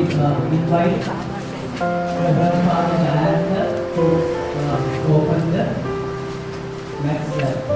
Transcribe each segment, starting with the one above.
invite Reverend Father Director to open the next step.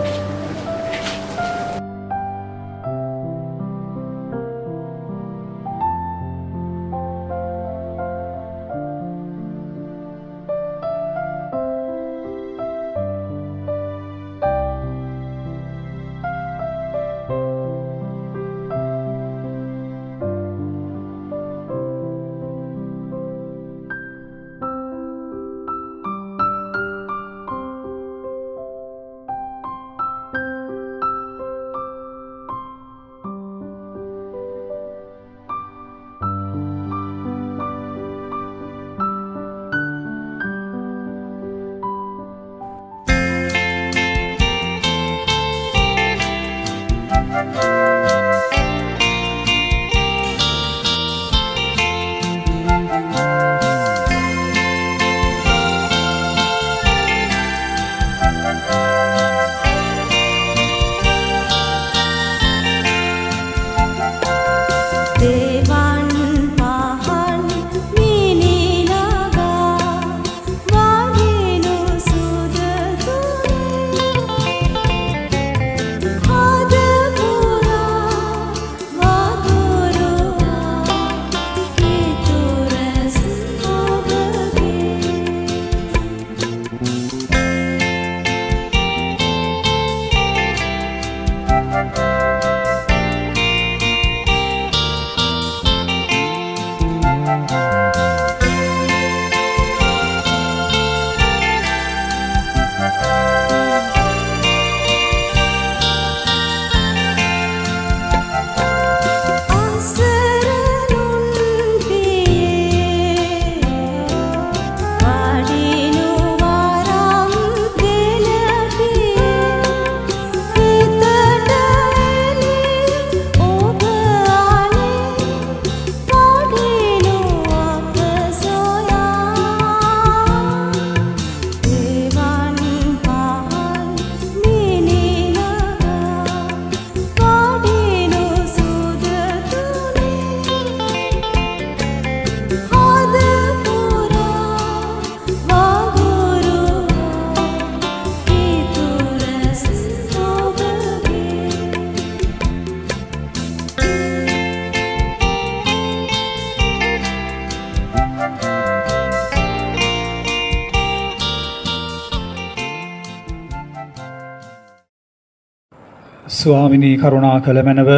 ස්වාමිනී කරුණා කළ මැනව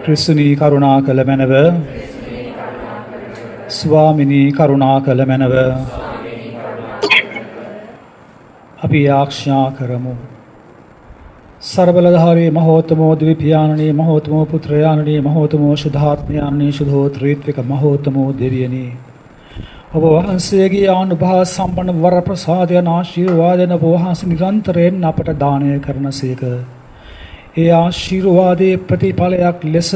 ක්‍රිස්තුනී කරුණා කළ මැනව ස්වාමිනී කරුණා කළ මැනව අපි ආඥා කරමු ਸਰබලධාරී මහෝත්තමෝ ද්විපියාණනී මහෝත්තමෝ පුත්‍රයාණනී මහෝත්තමෝ ශුද්ධාත්මයාණනී ශුද්ධෝත්‍රීත්වික මහෝත්තමෝ දෙවියනි ඔබ වහන්සේගේ අනුභව සම්පන්න වර ප්‍රසාදයන් ආශිර්වාදයෙන් ඔබ වහන්සේ නිරන්තරයෙන් අපට දානය කරනසේක. ඒ ආශිර්වාදයේ ප්‍රතිඵලයක් ලෙස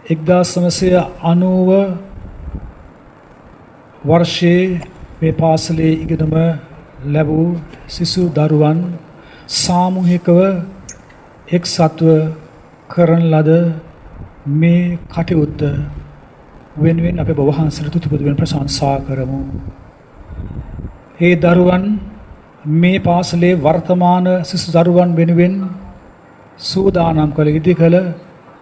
1990 වර්ෂයේ මේ පාසලේ ඉගෙනුම ලැබූ සිසු දරුවන් සාමූහිකව එක්සත්ව කරන ලද මේ කටයුත්ත වෙනුවෙන් අපි ඔබ වහන්සේට තුතිපොදුවෙන් ප්‍රශංසා කරමු. ඒ දරුවන් මේ පාසලේ වර්තමාන සිසු දරුවන් වෙනුවෙන් සූදානම් කළ ඉදිකල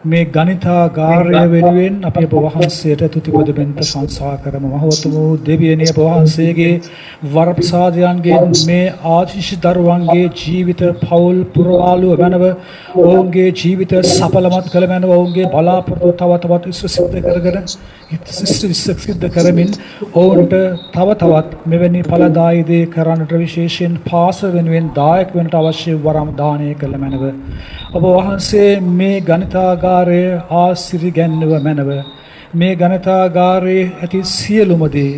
මේ ගණිතාගාරය වෙනුවෙන් අපි ඔබ වහන්සේට තුතිපොදුවෙන් ප්‍රශංසා කරමු. මහෝත්තම දෙවියනි ඔබ වහන්සේගේ වරප්‍රසාදයන්ගෙන් මේ ආශිෂ් දරුවන්ගේ ජීවිත පෞල් පුරවාලුව මැනව ඔවුන්ගේ ජීවිත සඵලමත් කළ මැනව ඔවුන්ගේ බලාපොරොත්තු තව තවත් සිද්ධ කරගෙන සිද්ධ කරමින් ඔවුන්ට තව තවත් මෙවැනි ඵලදායී දේ කරන්නට විශේෂයෙන් පාස වෙනුවෙන් දායක වෙනට අවශ්‍ය වරම් දානය කළ මැනව ඔබ වහන්සේ මේ ගණිතාගාරය ආශිර්වාද මැනව මේ ගණිතාගාරයේ ඇති සියලුම දේ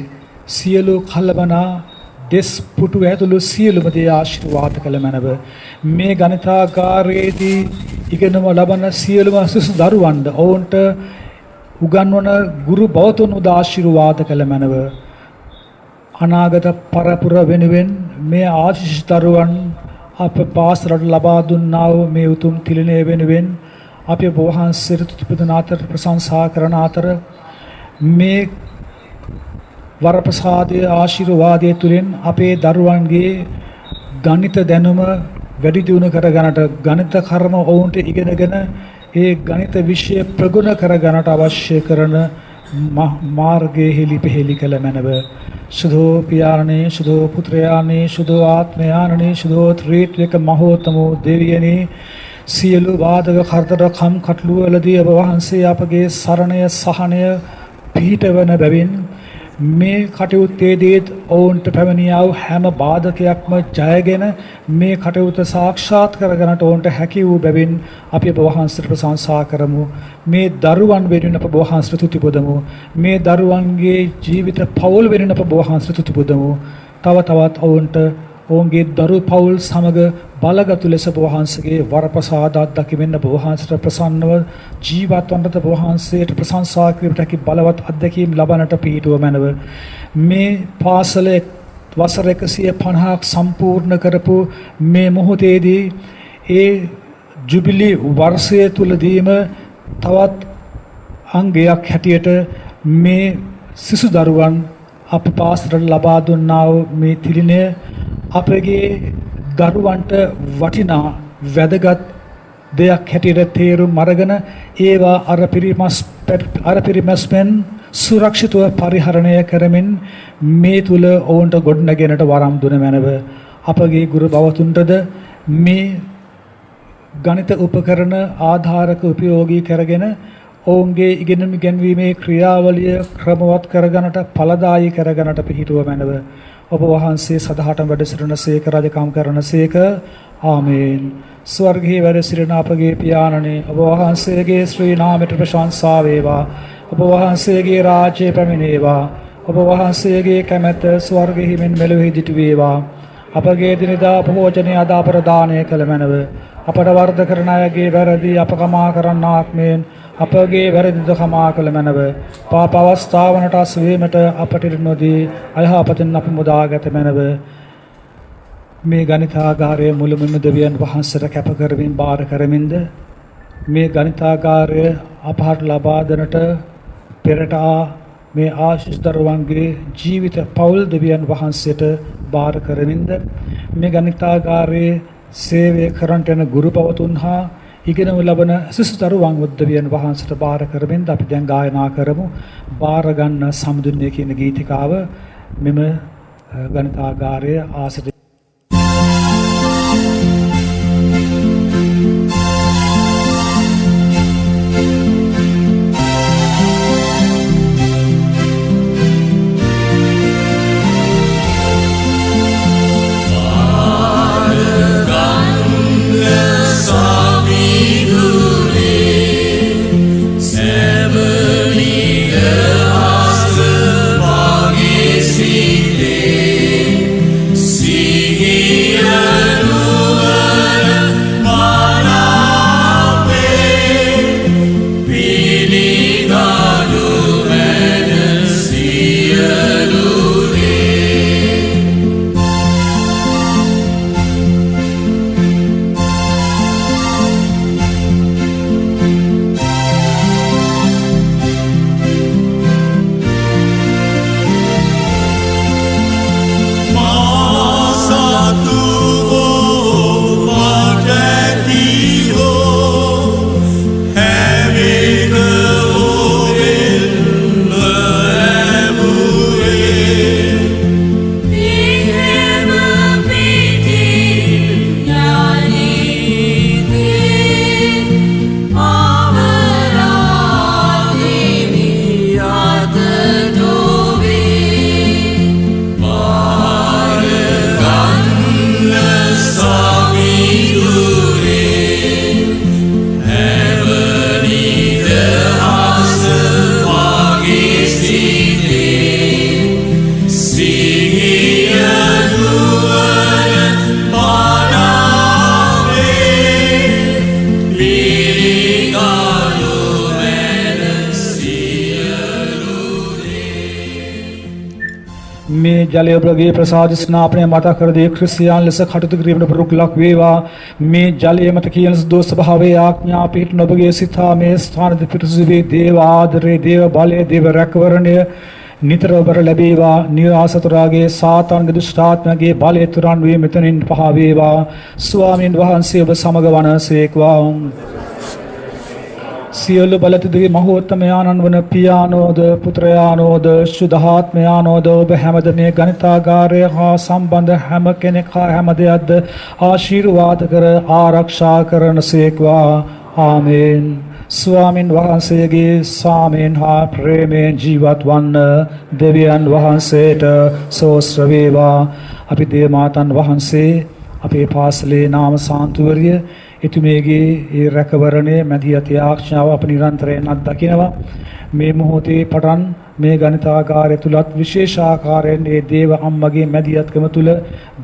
සියලු කලබනා දෙස් පුටු ඇතුළු සියලුම දේ ආශිර්වාද කළ මැනව මේ ගණිතාගාරයේදී ඉගෙනම ලබන සියලුම සිසු දරුවන්ට ඔවුන්ට උගන්වන ගුරු බෞතුන් ආශිර්වාද කළ මැනව අනාගත පරපුර වෙනුවෙන් මේ ආශිෂ් දරුවන් අප පාසලට ලබා දුන්නා වූ මේ උතුම් තිලිනය වෙනුවෙන් අපි ඔබ වහන්සේට තුති පුදන අතර ප්‍රශංසා කරන අතර මේ වරප්‍රසාදයේ ආශිර්වාදයේ තුලින් අපේ දරුවන්ගේ ගණිත දැනුම වැඩි දියුණු කරගන්නට ගණිත කර්ම ඔවුන්ට ඉගෙනගෙන ඒ ගණිත විෂය ප්‍රගුණ කරගන්නට අවශ්‍ය කරන මාර්ගයේ හෙලිපෙහෙලි කළ මැනව शुद्धो पियारणे शुद्धो पुत्रयाने शुद्धो आत्मयाने शुद्धो त्रित्विक महोत्तमो देवियने සියලු වාදක කරදර කම් කටළු වලදී ඔබ වහන්සේ අපගේ සරණය සහනය පිහිටවන බැවින් මේ කටයුත්තේදී ඔවුන්ට පැමිණියා වූ හැම බාධකයක්ම ජයගෙන මේ කටයුත්ත සාක්ෂාත් කරගන්නට ඔවුන්ට හැකි වූ බැවින් අපි ඔබ වහන්සේට ප්‍රශංසා කරමු. මේ දරුවන් වෙනුවෙන් අප ඔබ වහන්සේට තුති පුදමු. මේ දරුවන්ගේ ජීවිත පවුල් වෙනුවෙන් අප ඔබ වහන්සේට තුති පුදමු. තව තවත් ඔවුන්ට ඔවුන්ගේ දරු පවුල් සමග බලගතු ලෙස ඔබ වහන්සේගේ වරප්‍රසාද අත්දැකීමෙන් ඔබ වහන්සේට ප්‍රසන්නව ජීවත් වන්නට ඔබ වහන්සේට ප්‍රශංසා කිරීමට හැකි බලවත් අත්දැකීම් ලබන්නට පිහිටුව මැනව. මේ පාසලේ වසර 150ක් සම්පූර්ණ කරපු මේ මොහොතේදී ඒ ජුබිලි වර්ෂය තුලදීම තවත් අංගයක් හැටියට මේ සිසු දරුවන් අප පාසලට ලබා දුන්නා වූ මේ තිලිනය අපගේ දරුවන්ට වටිනා වැදගත් දෙයක් හැටියට තේරුම් අරගෙන ඒවා අර පිරිමැස්මෙන් සුරක්ෂිතව පරිහරණය කරමින් මේ තුල ඔවුන්ට ගොඩනැගෙනට වරම් දුන මැනව අපගේ ගුරු බවතුන්ටද මේ ගණිත උපකරණ ආධාරක උපයෝගී කරගෙන ඔවුන්ගේ ඉගෙනුම් ගැන්වීමේ ක්‍රියාවලිය ක්‍රමවත් කරගන්නට ඵලදායී කරගන්නට පිහිටුව මැනව ඔබ වහන්සේ සදහටම වැඩ සිටින සේක රජකම් කරන සේක ආමේන්. ස්වර්ගයේ වැඩ සිටින අපගේ පියාණනි ඔබ වහන්සේගේ ශ්‍රී නාමයට ප්‍රශංසා වේවා. ඔබ වහන්සේගේ රාජ්‍ය පැමිණේවා. ඔබ වහන්සේගේ කැමැත්ත ස්වර්ගයෙහි මෙන් මෙලොවෙහි දිටු වේවා. අපගේ දිනදා භෝජනය අද අප ප්‍රදානය කළ මැනව. අපට වර්ධ කරන අයගේ වැරදි අප කමා කරන්නාක් මෙන් අපගේ වැරදිද කමා කළ මැනව. පාප අවස්ථාවනට අස්වීමට අපට නොදී අයහපතින් අප මුදාගත මැනව. මේ ගණිතාගාරයේ මුළුමනින්ම දෙවියන් වහන්සේට කැප කරමින් බාර කරමින්ද මේ ගණිතාගාරය අපහට ලබා දෙනට පෙරට මේ ආශිෂ් දරුවන්ගේ ජීවිත පවුල් දෙවියන් වහන්සේට බාර කරමින්ද මේ ගණිතාගාරයේ සේවය කරන්ට යන ගුරු පවතුන් හා ඉගෙනම ලබන සිසු දරුවන් උද්දවියන් වහන්සේට බාර කරමින් අපි දැන් ගායනා කරමු. බාර ගන්න සමුදුන්නේ කියන ගීතිකාව මෙම ගණිතාගාරයේ ආසද See මේ ජලය ඔබගේ ප්‍රසාද ස්නාපනය මත කර දී ක්‍රිස්තියානි ලෙස කටයුතු කිරීමට පුරුක් ලක් වේවා. මේ ජලය මත කියන දෝෂ ස්වභාවයේ ආඥා පිහිටන ඔබගේ සිතා මේ ස්ථානද පිරිසුදුවේ දේව ආදරේ දේව බලය දේව රැකවරණය නිතර ඔබට ලැබේවා. නිවාසතුරාගේ සාතාන්ගේ දුෂ්ටාත්මගේ බලය තුරන් වේ මෙතනින් පහ වේවා. ස්වාමීන් වහන්සේ ඔබ සමග වනසේක්වා. සියලු බලතුදුගේ මහෝත්තමයාණන් වන පියානෝද පුත්‍රයානෝද ශුද්ධාත්මයානෝද ඔබ හැමද මේ ගණිතාගාරය හා සම්බන්ධ හැම කෙනෙක් හා හැම දෙයක්ද ආශිර්වාද කර ආරක්ෂා කරනසේක්වා. ආමේන්. ස්වාමින් වහන්සේගේ සාමයෙන් හා ප්‍රේමයෙන් ජීවත් වන්න දෙවියන් වහන්සේට සෝස්ත්‍ර වේවා. අපි දේවමාතන් වහන්සේ අපේ පාසලේ නාම සාන්තුවරිය එතුමියගේ ඒ රැකවරණය මැදිහත් ආඥාව අප නිරන්තරයෙන් අත්දකිනවා. මේ මොහොතේ පටන් මේ ගණිතාගාරය තුලත් විශේෂාකාරයෙන් මේ දේව අම්මගේ මැදිහත්කම තුල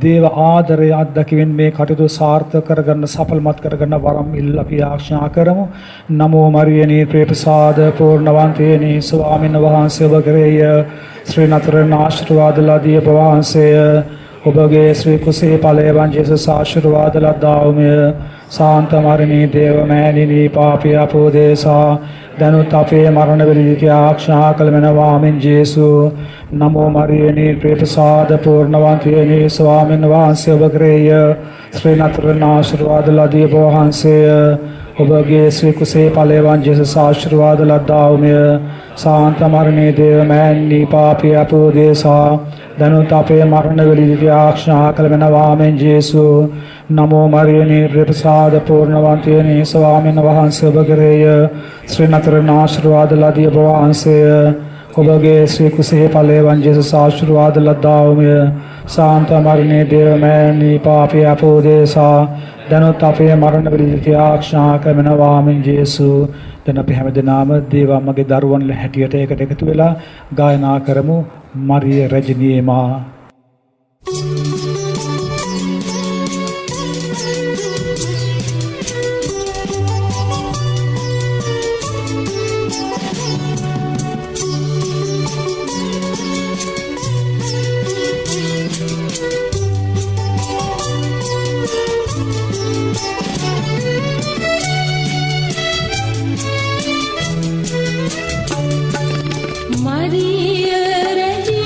දේව ආදරය අත්දැකීමෙන් මේ කටයුතු සාර්ථක කරගන්න සඵලමත් කරගන්න වරම් ඉල්ල අපි ආඥා කරමු. නමෝ මරියනී ප්‍රේපසාද පූර්ණවන්තේනී ස්වාමීන් වහන්සේ ඔබ කෙරෙහි ශ්‍රී නතරණ ආශිර්වාද ලදී ඔබ වහන්සේ ඔබගේ ශ්‍රී කුසේ ඵලයන් ජේසුස් ආශිර්වාද ලද්දාවමය. සාන්ත මරණී දේව මෑණිනී පාපී අපෝදේසා දනුත් අපේ මරණ වේදිකේ ආක්ෂා කළමනවාමින් ජේසු. නමෝ මරියනී ප්‍රේපසාද පූර්ණවන්තේනී ස්වාමීන් වහන්සේ ඔබ කෙරෙහි ශ්‍රී නතරණ ආශිර්වාද ලදී ඔබ වහන්සේ ඔබගේ ශ්‍රී කුසේ ඵලයන් ජේසුස් ආශිර්වාද ලද්දාවමය. සාන්ත මරණී දේව මෑණිනී පාපී අපෝදේසා දනුත් අපේ මරණ වේදිකේ ආක්ෂා කළමනවාමින් ජේසු. නමෝ මරියනී ප්‍රේපසාද පූර්ණවන්තේනී ස්වාමීන් වහන්සේ ඔබ කෙරෙහි ශ්‍රී නතරණ ආශිර්වාද ලදී ඔබ වහන්සේ ඔබගේ ශ්‍රී කුසේ ඵලයන් ජේසුස් ආශිර්වාද ලද්දාවමය. සාන්ත මරණී දේව මෑණිනී පාපී අපෝදේසා දනුත් අපේ මරණ වේදිකේ ආක්ෂා කළමනවාමින් ජේසු. දැන් අපි හැමදෙනාම දේවම්මගේ දරුවන් හැටියට එකට එකතු වෙලා ගායනා කරමු මරිය රජනී මා. Maria Regina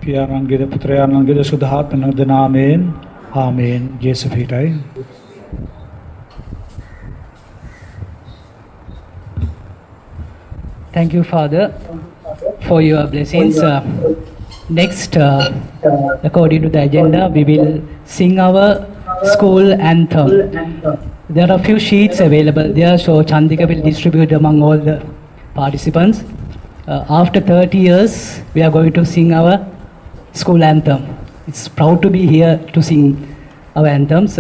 පියාණන්ගේද පුත්‍රයාණන්ගේද සුද්ධාත්මනද නාමයෙන් ආමේන්. ජේසු පිටයි. Thank you, Father, for your blessings. Next, according to the agenda, we will sing our school anthem. There are a few sheets available there, so Chandika will distribute among all the participants. After 30 years, we are going to sing our school anthem. It's proud to be here to sing our anthems.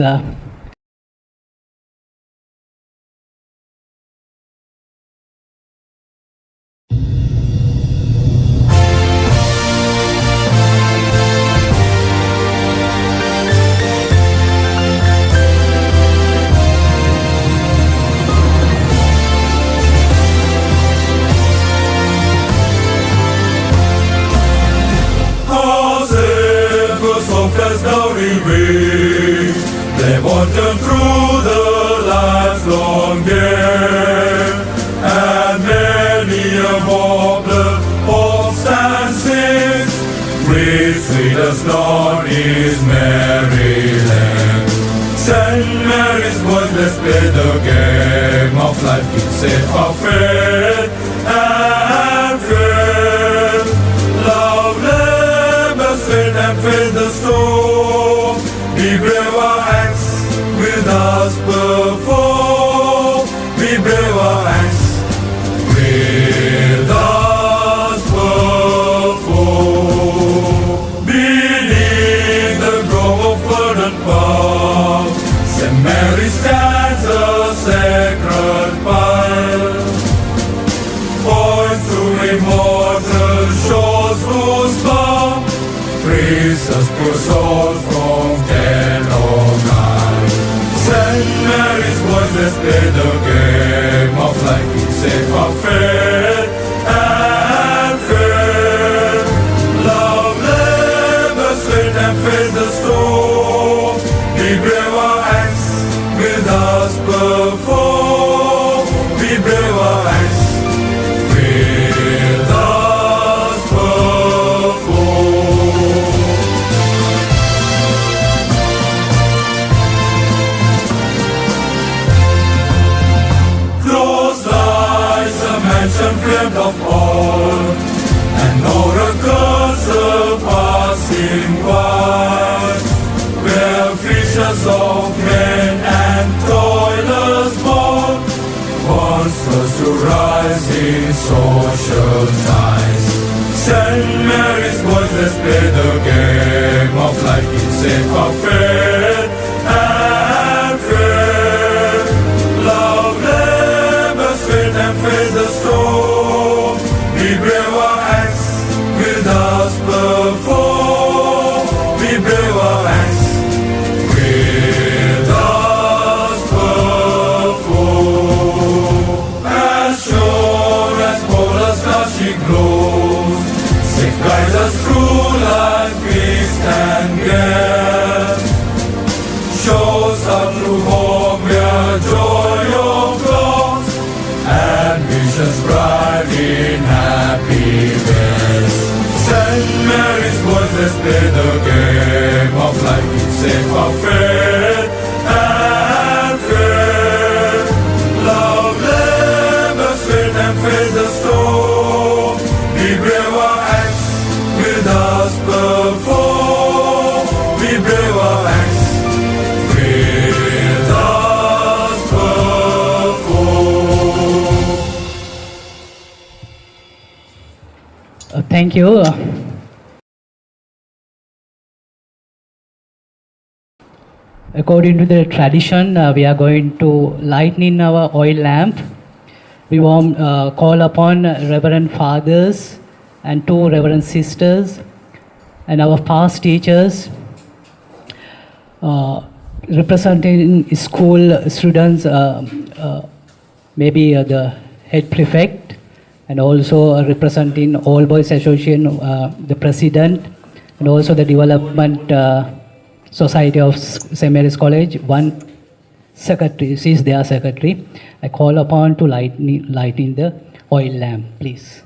Lead us, Lord, is Maryland. St. Mary's boys, let's play the game of life. Keep safe our faith and faith. Love, labor, faith, and face the storm. Be brave, our acts with us perform. Be brave, our acts with us perform. Beneath the grove of verdant palm, St. Mary stands a sacred pile. Points to immortal shores whose balm frees us poor souls from death or night. St. Mary's voice, let's play the game of life. Keep safe our faith and faith. Love, labor, sweat, and face the storm. Be brave, our acts with us perform. Be brave, our acts with us perform. Close lies a mansion framed of old, and oracles surpassing wise, where fishers of men and toilers born, once was to rise in social ties. St. Mary's boys, let's play the game of life. Keep safe our faith and faith. Love, labor, sweat, and face the storm. Be brave, our acts with us perform. Be brave, our acts with us perform. As sure as polar star she glows, safe guides us through life we stand guess. Shows up through home where joy of loss and visions bright in happiness. St. Mary's voice, let's play the game of life. Keep safe our faith and faith. Love, labor, sweat, and face the storm. Be brave, our acts with us perform. Be brave, our acts with us perform. Thank you. According to the tradition, we are going to lighten our oil lamp. We want call upon Reverend Fathers and two Reverend Sisters and our past teachers representing school students, maybe the head prefect, and also representing All Boys Association, the president, and also the Development Society of St. Mary's College, one secretary, she is their secretary. I call upon to light in the oil lamp, please.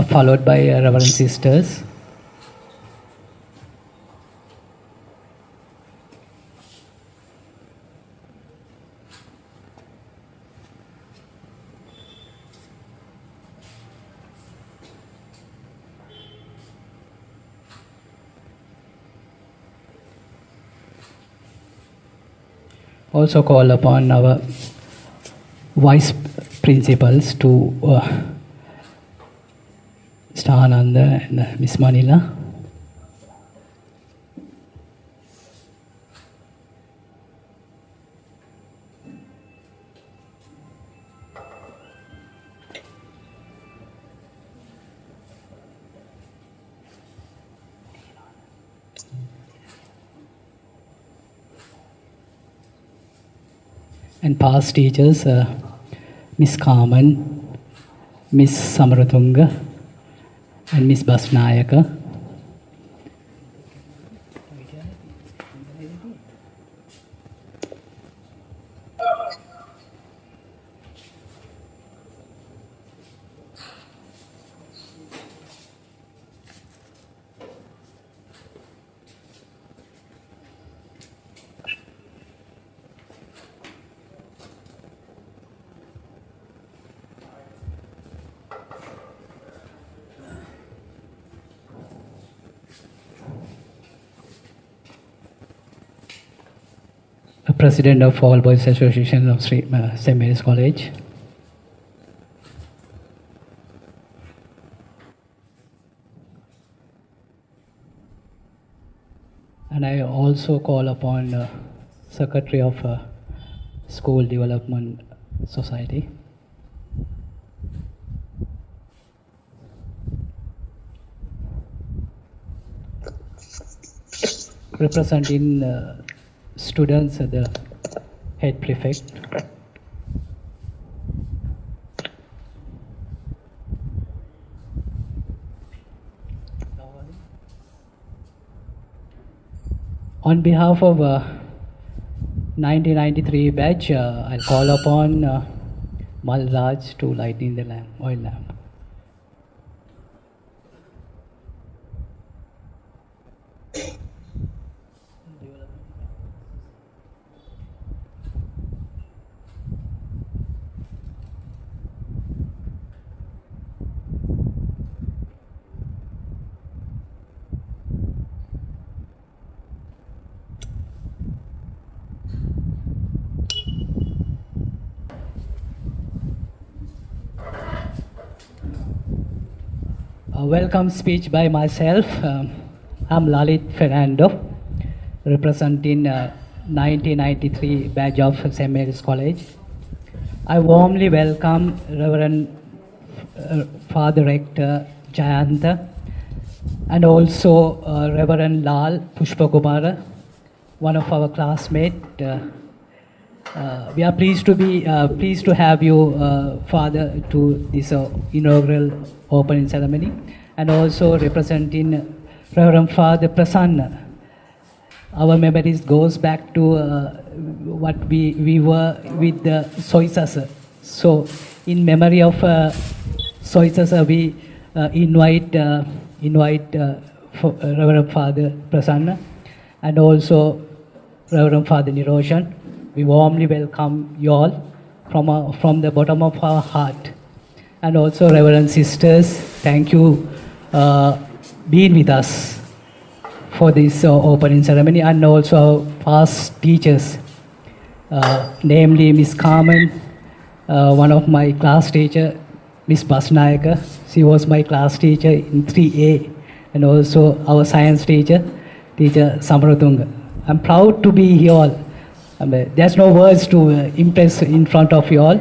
Followed by Reverend Sisters. Also call upon our vice principals to Stananda and Miss Manila. And past teachers, Miss Carmen, Miss Samaratunga, and Ms. Basnayaka. President of All Boys Association of St. Mary's College. And I also call upon Secretary of School Development Society. Representing students, the head prefect. On behalf of 1993 batch, I'll call upon Malraj to lighting the lamp, oil lamp. A welcome speech by myself. I'm Lalit Fernando, representing 1993 batch of St. Mary's College. I warmly welcome Reverend Father Rector Jayanta and also Reverend Lal Pushpakumara, one of our classmates. We are pleased to have you, Father, to this inaugural opening ceremony, and also representing Reverend Father Prasanna. Our memories goes back to what we were with the Soisasa. So, in memory of Soisasa, we invite Reverend Father Prasanna and also Reverend Father Niroshan. We warmly welcome you all from the bottom of our heart. And also, Reverend Sisters, thank you being with us for this opening ceremony, and also our past teachers, namely Miss Carmen, one of my class teacher, Miss Basnayaka. She was my class teacher in 3A, and also our science teacher, Teacher Samaratunga. I'm proud to be here all. There's no words to impress in front of you all.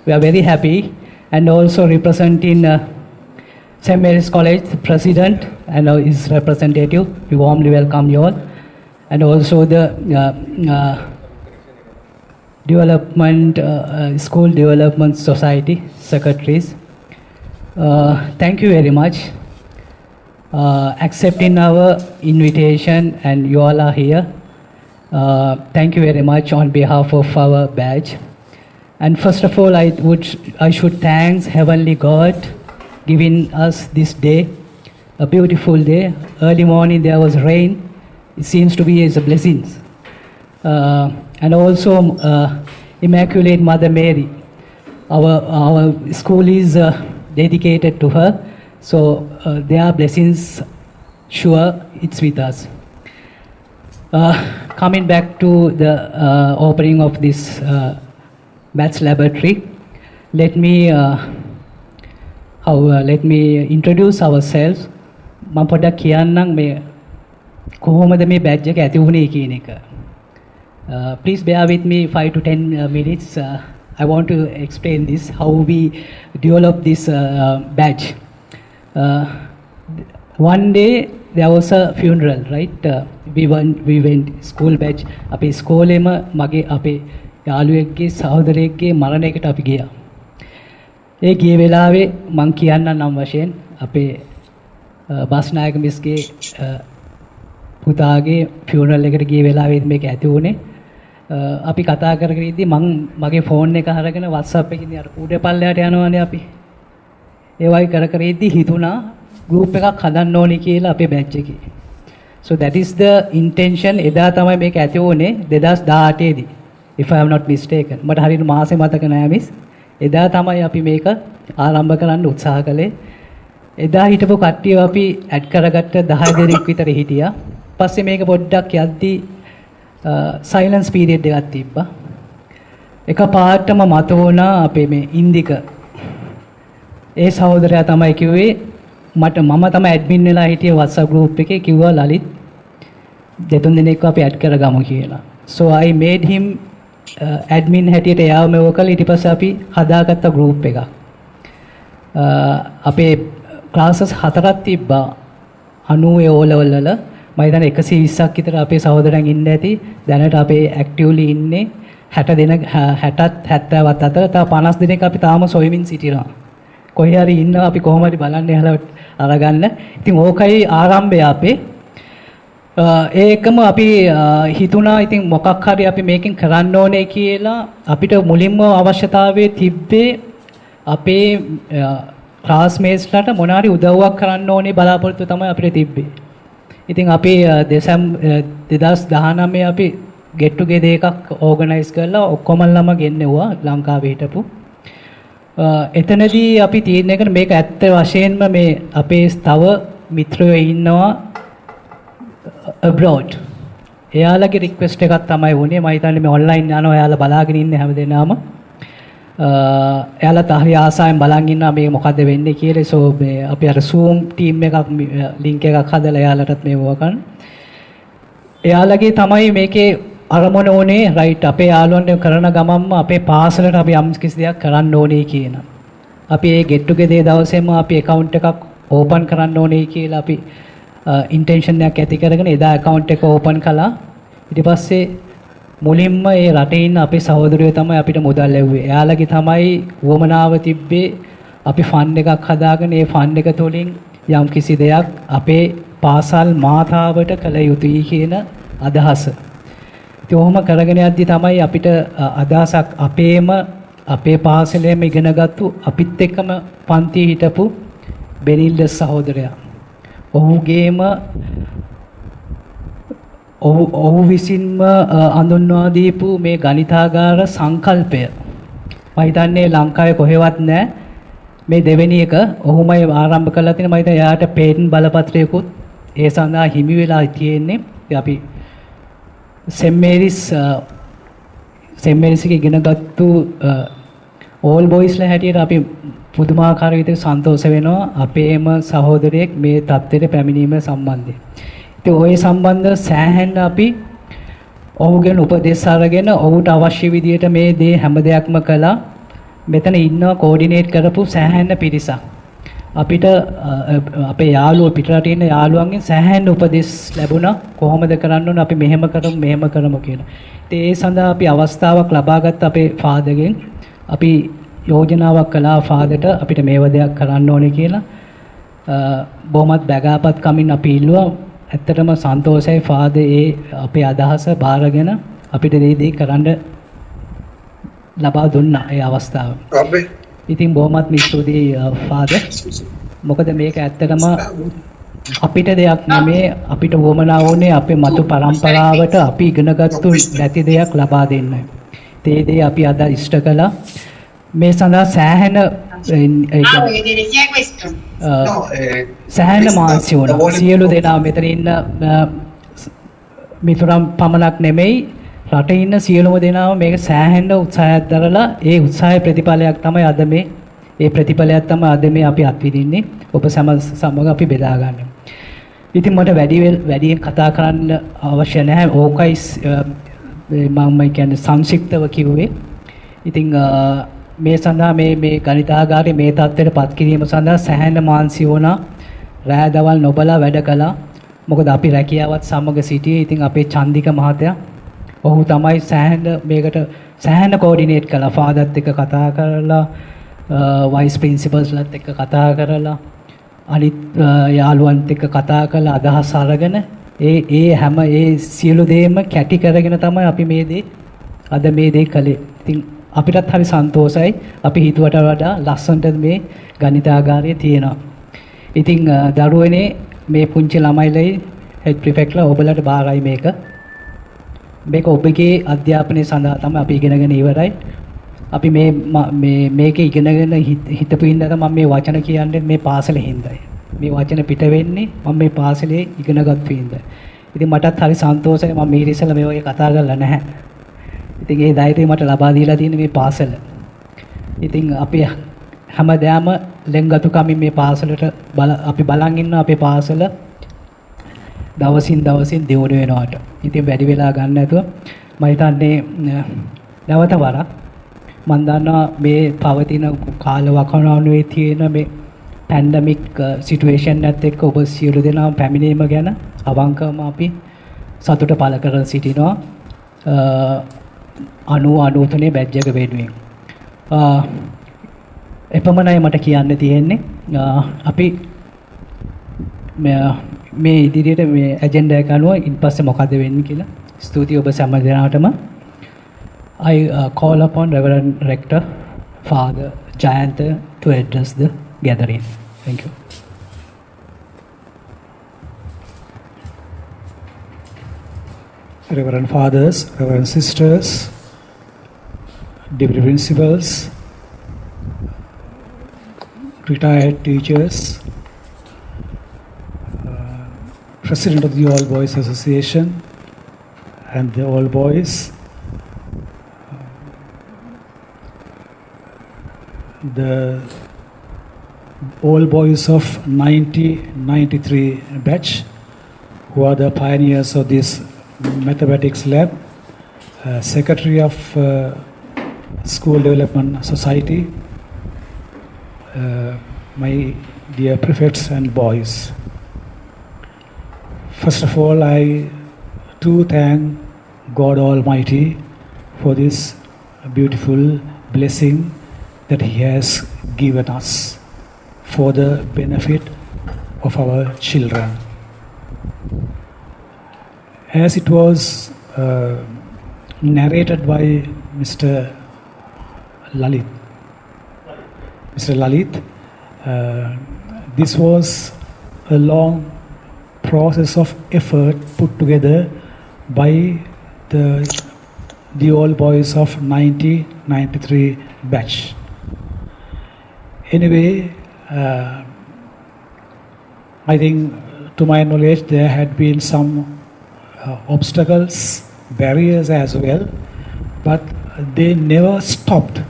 We are very happy, and also representing St. Mary's College, the President and his representative. We warmly welcome you all, and also the School Development Society Secretaries. Thank you very much accepting our invitation, and you all are here. Thank you very much on behalf of our batch. And first of all, I should thank Heavenly God giving us this day, a beautiful day. Early morning there was rain. It seems to be as a blessing. And also Immaculate Mother Mary. Our school is dedicated to her. So their blessings, sure, it's with us. Coming back to the opening of this maths laboratory, let me introduce ourselves. මම පොඩ්ඩක් කියන්නම් මේ කොහොමද මේ badge එක ඇති වුණේ කියන එක. Please bear with me 5 to 10 minutes. I want to explain this, how we developed this badge. One day there was a funeral, right? We went school batch. අපේ ස්කෝලේම මගේ අපේ යාළුවෙක්ගේ සහෝදරයෙක්ගේ මරණයකට අපි ගියා. ඒ ගිය වෙලාවේ මං කියන්න නම් වශයෙන් අපේ බස්නායක මිස්ගේ පුතාගේ ෆියුනරල් එකට ගිය වෙලාවෙත් මේක ඇති වුණේ. අපි කතා කරගෙන ඉද්දි මගේ ෆෝන් එක අරගෙන WhatsApp එකකින් අර ඌඩේ පල්ලයට යනවානේ අපි. ඒ වගේ කර ඉද්දි හිතුණා group එකක් හදන්න ඕනේ කියලා අපේ බැච් එකේ. So that is the intention. එදා තමයි මේක ඇති වුණේ 2018 දී. If I am not mistaken. මට හරියට මාසේ මතක නෑ මිස්. එදා තමයි අපි මේක ආරම්භ කරන්න උත්සාහ කළේ. එදා හිටපු කට්ටිය අපි ඇඩ් කරගත්ත 10 දෙනෙක් විතර හිටියා. පස්සේ මේක පොඩ්ඩක් යද්දී සයිලන්ස් පීරියඩ් එකක් තිබ්බා. එක පාටම මත වුණා අපේ මේ ඉන්දික. ඒ සහෝදරයා තමයි කිව්වේ මම තමයි ඇඩ්මින් වෙලා හිටියේ WhatsApp group එකේ කිව්වා ලලිත් දෙතුන් දිනක් අපි ඇඩ් කරගමු කියලා. So I made him admin හැටියට එයාව මෙව කළා. ඊට පස්සේ අපි හදාගත්ත group එකක්. අපේ classes 4ක් තිබ්බා 90 O level වල. මම හිතන්නේ 120ක් විතර අපේ සහෝදරයන් ඉන්න ඇති. දැනට අපේ actively ඉන්නේ 60 දෙනෙක් 60ත් 70ත් අතර. තව 50 දෙනෙක් අපි තාම සොයමින් සිටිනවා. කොහේ හරි ඉන්නවා අපි කොහොම හරි බලන්න යහලා අරගන්න. ඉතින් ඕකයි ආරම්භය අපේ. ඒකම අපි හිතුණා ඉතින් මොකක් හරි අපි මේකෙන් කරන්න ඕනේ කියලා. අපිට මුලින්ම අවශ්‍යතාවයේ තිබ්බේ අපේ ක්ලාස්මේට්ස්ලාට මොන හරි උදව්වක් කරන්න ඕනේ බලාපොරොත්තු තමයි අපිට තිබ්බේ. ඉතින් අපි දෙසැම්බර් 2019 අපි get together එකක් organize කරලා ඔක්කොම ළම ගෙන්නෙව්වා ලංකාවේ හිටපු. එතනදී අපි තීරණය කරන මේක ඇත්ත වශයෙන්ම මේ අපේ තව මිත්‍රයෝ ඉන්නවා abroad. එයාලගේ රික්වෙස්ට් එකක් තමයි වුණේ. මම හිතන්නේ මේ ඔන්ලයින් යනවා එයාලා බලාගෙන ඉන්නේ හැමදේනම. එයාලත් හරි ආසාවෙන් බලන් ඉන්නවා මේ මොකද්ද වෙන්නේ කියලා. සෝ මේ අපි අර Zoom team එකක් link එකක් හදලා එයාලටත් මේ වකන්. එයාලගේ තමයි මේකේ අරමුණ ඕනේ රයිට් අපේ යාළුවන්ට කරන ගමන්ම අපේ පාසලට අපි යම් කිසි දෙයක් කරන්න ඕනේ කියන. අපි ඒ get together දවසේම අපි account එකක් open කරන්න ඕනේ කියලා අපි intention එකක් ඇති කරගෙන එදා account එක open කළා. ඊට පස්සේ මුලින්ම ඒ රටේ ඉන්න අපේ සහෝදරයෝ තමයි අපිට මුදල් ලැබුවේ. එයාලගේ තමයි වමනාව තිබ්බේ අපි ෆන්ඩ් එකක් හදාගෙන ඒ ෆන්ඩ් එක තුලින් යම් කිසි දෙයක් අපේ පාසල් මාතාවට කළ යුතුයි කියන අදහස. ඉතින් ඔහොම කරගෙන යද්දි තමයි අපිට අදහසක් අපේ පාසලේම ඉගෙනගත්තු අපිත් එක්කම පන්තියේ හිටපු බෙනිල්ඩස් සහෝදරයා. ඔහු විසින්ම අඳුන්වා දීපු මේ ගණිතාගාර සංකල්පය මම හිතන්නේ ලංකාවේ කොහෙවත් නැහැ. මේ දෙවෙනි එක ඔහුමයි ආරම්භ කළා තියෙන. මම හිතන්නේ එයාට පේටන්ට් බලපත්‍රයකුත් ඒ සඳහා හිමි වෙලා තියෙන්නේ. අපි සෙන්ට් මේරිස් එකේ ඉගෙනගත්තු ඕල් බොයිස්ලා හැටියට අපි පුදුමාකාර විදිහට සන්තෝෂ වෙනවා අපේම සහෝදරයෙක් මේ තත්ත්වයට පැමිණීම සම්බන්ධයෙන්. ඉතින් ওই සම්බන්ධ සෑහෙන අපි ඔහුගෙන් උපදෙස් අරගෙන ඔහුට අවශ්‍ය විදිහට මේ දේ හැම දෙයක්ම කළා. මෙතන ඉන්නවා කෝඩිනේට් කරපු සෑහෙන පිරිසක්. අපිට අපේ යාළුවෝ පිටරට ඉන්න යාළුවන්ගෙන් සෑහෙන උපදෙස් ලැබුණා කොහොමද කරන්න ඕන අපි මෙහෙම කරමු කියලා. ඉතින් ඒ සඳහා අපි අවස්ථාවක් ලබාගත්ත අපේ ෆාදර්ගෙන් අපි යෝජනාවක් කළා ෆාදර්ට අපිට මේව දෙයක් කරන්න ඕනේ කියලා. බොහොමත් බැගෑපත් කමින් අපි ඉල්ලුවා. ඇත්තටම සන්තෝෂයි ෆාදර් ඒ අපේ අදහස බාරගෙන අපිට දේ කරන්න ලබා දුන්නා ඒ අවස්ථාව. ඉතින් බොහොමත් ස්තුතියි ෆාදර්. මොකද මේක ඇත්තටම අපිට දෙයක් නෙමේ අපිට වමනා වුණේ අපේ මතු පරම්පරාවට අපි ඉගෙනගත්තු නැති දෙයක් ලබා දෙන්න. ඒ දේ අපි අද ඉෂ්ට කළා. මේ සඳහා සෑහෙන මාංශය වුණා. සියලු දෙනා මෙතන ඉන්න මිතුරන් පමණක් නෙමෙයි රටේ ඉන්න සියලුම දෙනාම මේක සෑහෙන උත්සාහයක් දරලා ඒ උත්සාහයේ ප්‍රතිඵලයක් තමයි අද මේ අපි අත්විඳින්නේ. ඔබ සමග අපි බෙදා ගන්නවා. ඉතින් මට වැඩියෙන් කතා කරන්න අවශ්‍ය නැහැ. ඕකයි මම කියන්නේ සංක්ෂිප්තව කිව්වේ. ඉතින් මේ සඳහා මේ ගණිතාගාරයේ මේ තත්ත්වයට පත් කිරීම සඳහා සෑහෙන මාංශය වුණා. රෑ දවල් නොබලා වැඩ කළා. මොකද අපි රැකියාවත් සමග සිටියේ. ඉතින් අපේ චන්දික මහත්තයා ඔහු තමයි සෑහෙන කෝඩිනේට් කළා. ෆාදර්ත් එක්ක කතා කරලා වයිස් ප්‍රින්සිපල්ස්ලත් එක්ක කතා කරලා අනිත් යාළුවන්ත් එක්ක කතා කරලා අදහස් අරගෙන ඒ හැම ඒ සියලු දේම කැටි කරගෙන තමයි අපි මේ දේ අද මේ දේ කළේ. ඉතින් අපිටත් හරි සන්තෝෂයි. අපි හිතුවට වඩා ලස්සනට මේ ගණිතාගාරය තියෙනවා. ඉතින් දරුවනේ මේ පුංචි ළමයිලයි හෙඩ් ප්‍රිෆෙක්ට්ලා ඔබලට බාරයි මේක. මේක ඔබගේ අධ්‍යාපනය සඳහා තමයි අපි ඉගෙනගෙන ඉවරයි. අපි මේක ඉගෙනගෙන හිතපු හින්දා තමයි මේ වචන කියන්නේ මේ පාසලේ හින්දායි. මේ වචන පිට වෙන්නේ මම මේ පාසලේ ඉගෙනගත්තු හින්දා. ඉතින් මටත් හරි සන්තෝෂයි මම මේ ඉස්සෙල්ලා මේ වගේ කතා කරලා නැහැ. ඉතින් ඒ ධෛර්යය මට ලබා දීලා තියෙන මේ පාසල. ඉතින් අපි හැමදාම ලෙන්ගතුකමින් මේ පාසලට අපි බලන් ඉන්නවා අපේ පාසල දවසින් දියුණු වෙනවාට. ඉතින් වැඩි වෙලා ගන්න නැතුව මම හිතන්නේ නැවත වරක් මම දන්නවා මේ පවතින කාල වකවානුවේ තියෙන මේ පැන්ඩමික් සිටුේෂන් එකත් එක්ක ඔබ සියලු දෙනාම පැමිණීම ගැන අවංකවම අපි සතුට පළ කර සිටිනවා 93 බැජ් එක වෙනුවෙන්. එපමණයි මට කියන්න තියෙන්නේ. අපි මේ ඉදිරියට මේ ඇජෙන්ඩා එක අනුව ඉන්පස්සේ මොකද වෙන්නේ කියලා ස්තුතියි ඔබ සෑම දෙනාටම. I call upon Reverend Rector Father Jayantha to address the gathering. Thank you. Reverend Fathers, Reverend Sisters, Deputy Principals, retired teachers, President of the All Boys Association and the All Boys, the All Boys of 1993 batch, who are the pioneers of this mathematics lab, Secretary of School Development Society, my dear prefects and boys. First of all, I too thank God Almighty for this beautiful blessing that He has given us for the benefit of our children. As it was narrated by Mr. Lalit, this was a long process of effort put together by the All Boys of 1993 batch. Anyway, I think to my knowledge there had been some obstacles, barriers as well, but they never stopped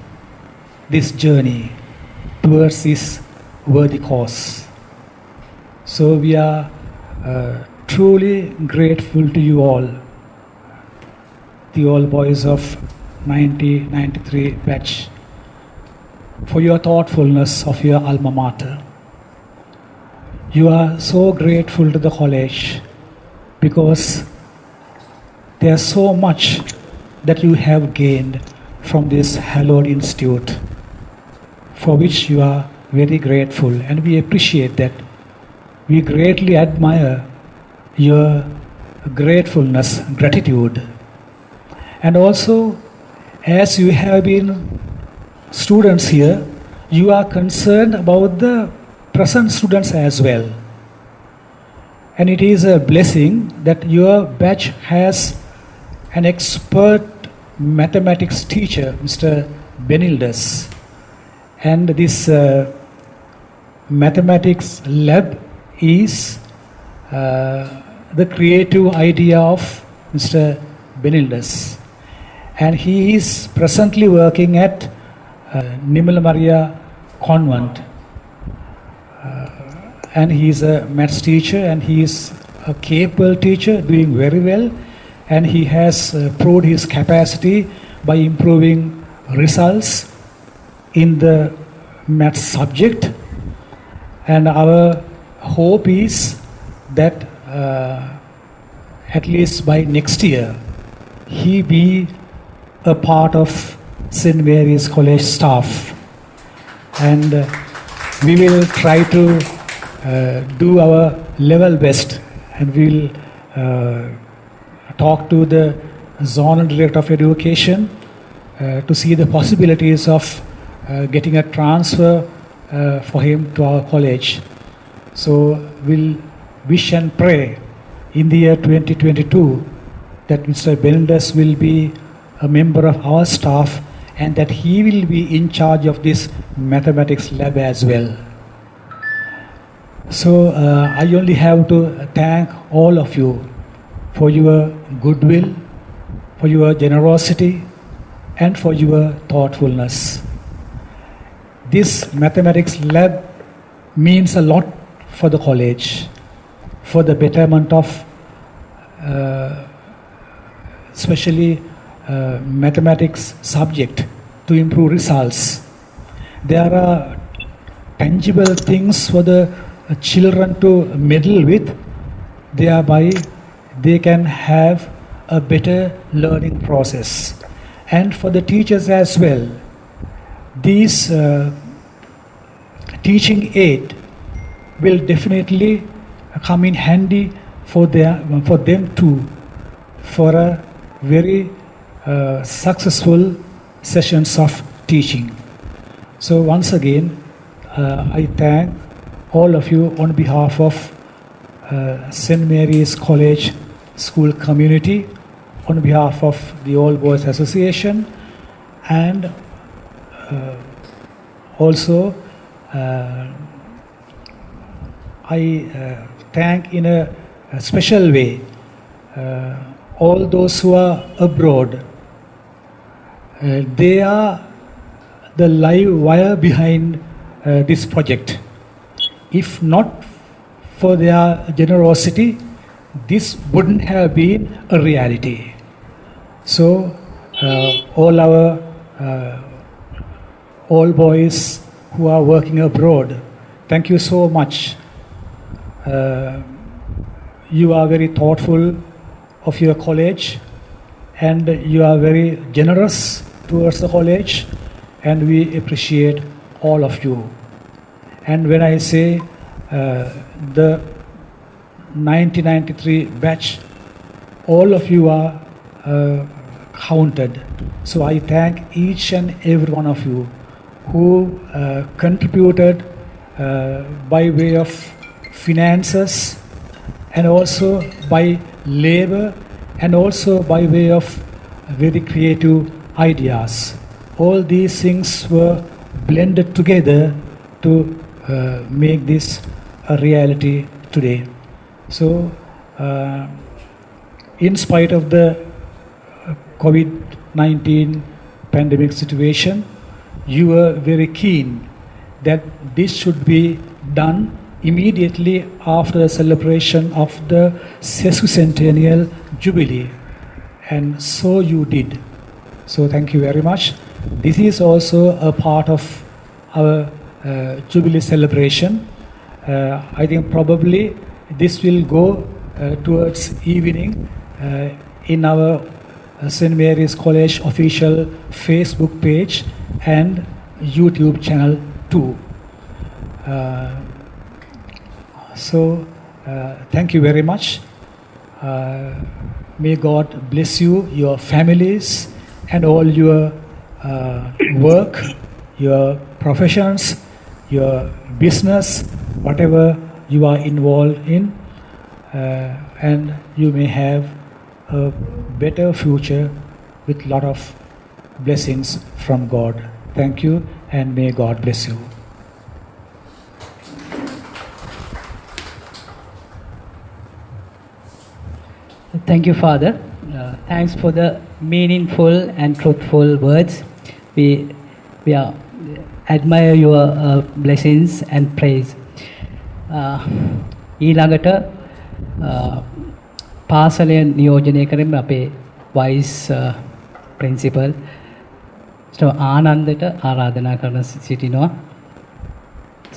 this journey towards this worthy cause. So we are truly grateful to you all, the All Boys of 1993 batch, for your thoughtfulness of your alma mater. You are so grateful to the college because there's so much that you have gained from this hallowed institute, for which you are very grateful, and we appreciate that. We greatly admire your gratefulness, gratitude. And also, as you have been students here, you are concerned about the present students as well. And it is a blessing that your batch has an expert mathematics teacher, Mr. Benildes. And this mathematics lab is the creative idea of Mr. Benildes. And he is presently working at Nimala Maria Convent. And he is a maths teacher, and he is a capable teacher, doing very well. And he has proved his capacity by improving results in the maths subject. And our hope is that at least by next year, he be a part of St. Mary's College staff. And we will try to do our level best, and we'll talk to the zonal director of education to see the possibilities of getting a transfer for him to our college. So we'll wish and pray in the year 2022 that Mr. Bendes will be a member of our staff and that he will be in charge of this mathematics lab as well. So I only have to thank all of you for your goodwill, for your generosity, and for your thoughtfulness. This mathematics lab means a lot for the college, for the betterment of especially mathematics subject to improve results. There are tangible things for the children to meddle with, thereby they can have a better learning process. And for the teachers as well, these teaching aid will definitely come in handy for them too, for a very successful sessions of teaching. So once again, I thank all of you on behalf of St. Mary's College School community, on behalf of the All Boys Association, and also I thank in a special way all those who are abroad. They are the live wire behind this project. If not for their generosity, this wouldn't have been a reality. So all our all boys who are working abroad, thank you so much. You are very thoughtful of your college, and you are very generous towards the college, and we appreciate all of you. And when I say the 1993 batch, all of you are counted. So I thank each and every one of you who contributed by way of finances, and also by labor, and also by way of very creative ideas. All these things were blended together to make this a reality today. So in spite of the COVID-19 pandemic situation, you were very keen that this should be done immediately after the celebration of the sesquicentennial jubilee, and so you did. So thank you very much. This is also a part of our jubilee celebration. I think probably this will go towards evening in our St. Mary's College official Facebook page and YouTube channel too. So thank you very much. May God bless you, your families, and all your work, your professions, your business, whatever you are involved in, and you may have a better future with a lot of blessings from God. Thank you, and may God bless you. Thank you, Father. Thanks for the meaningful and truthful words. We admire your blessings and praise. ඊළඟට පාසලය නියෝජනය කරමින් අපේ vice principal ආනන්දට ආරාධනා කරන සිටිනවා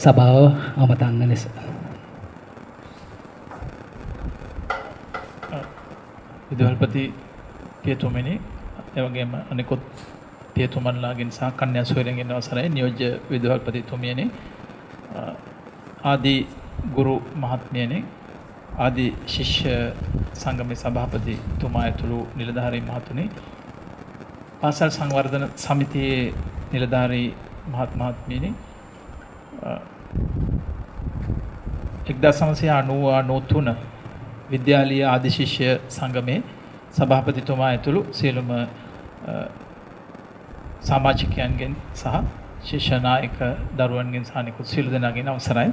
සභාව අමතන්න ලෙස. විදුහල්පති පියතුමනි, එවැගේම අනිකුත් පියතුමන්ලාගෙන් සහ කන්‍යා සොයුරන්ගෙන් අවසරයි නියෝජ්‍ය විදුහල්පතිතුමියනි, ආදී ගුරු මහත්මියනි ආදි ශිෂ්‍ය සංගමේ සභාපතිතුමා ඇතුළු නිලධාරී මහතුනි පාසල් සංවර්ධන සමිතියේ නිලධාරී මහත්මියනි 1993 විද්‍යාලීය ආදි ශිෂ්‍ය සංගමේ සභාපතිතුමා ඇතුළු සියලුම සමාජිකයන්ගෙන් සහ ශිෂ්‍ය නායක දරුවන්ගෙන් සහ නිකුත් සියලු දෙනාගෙන් අවසරයි.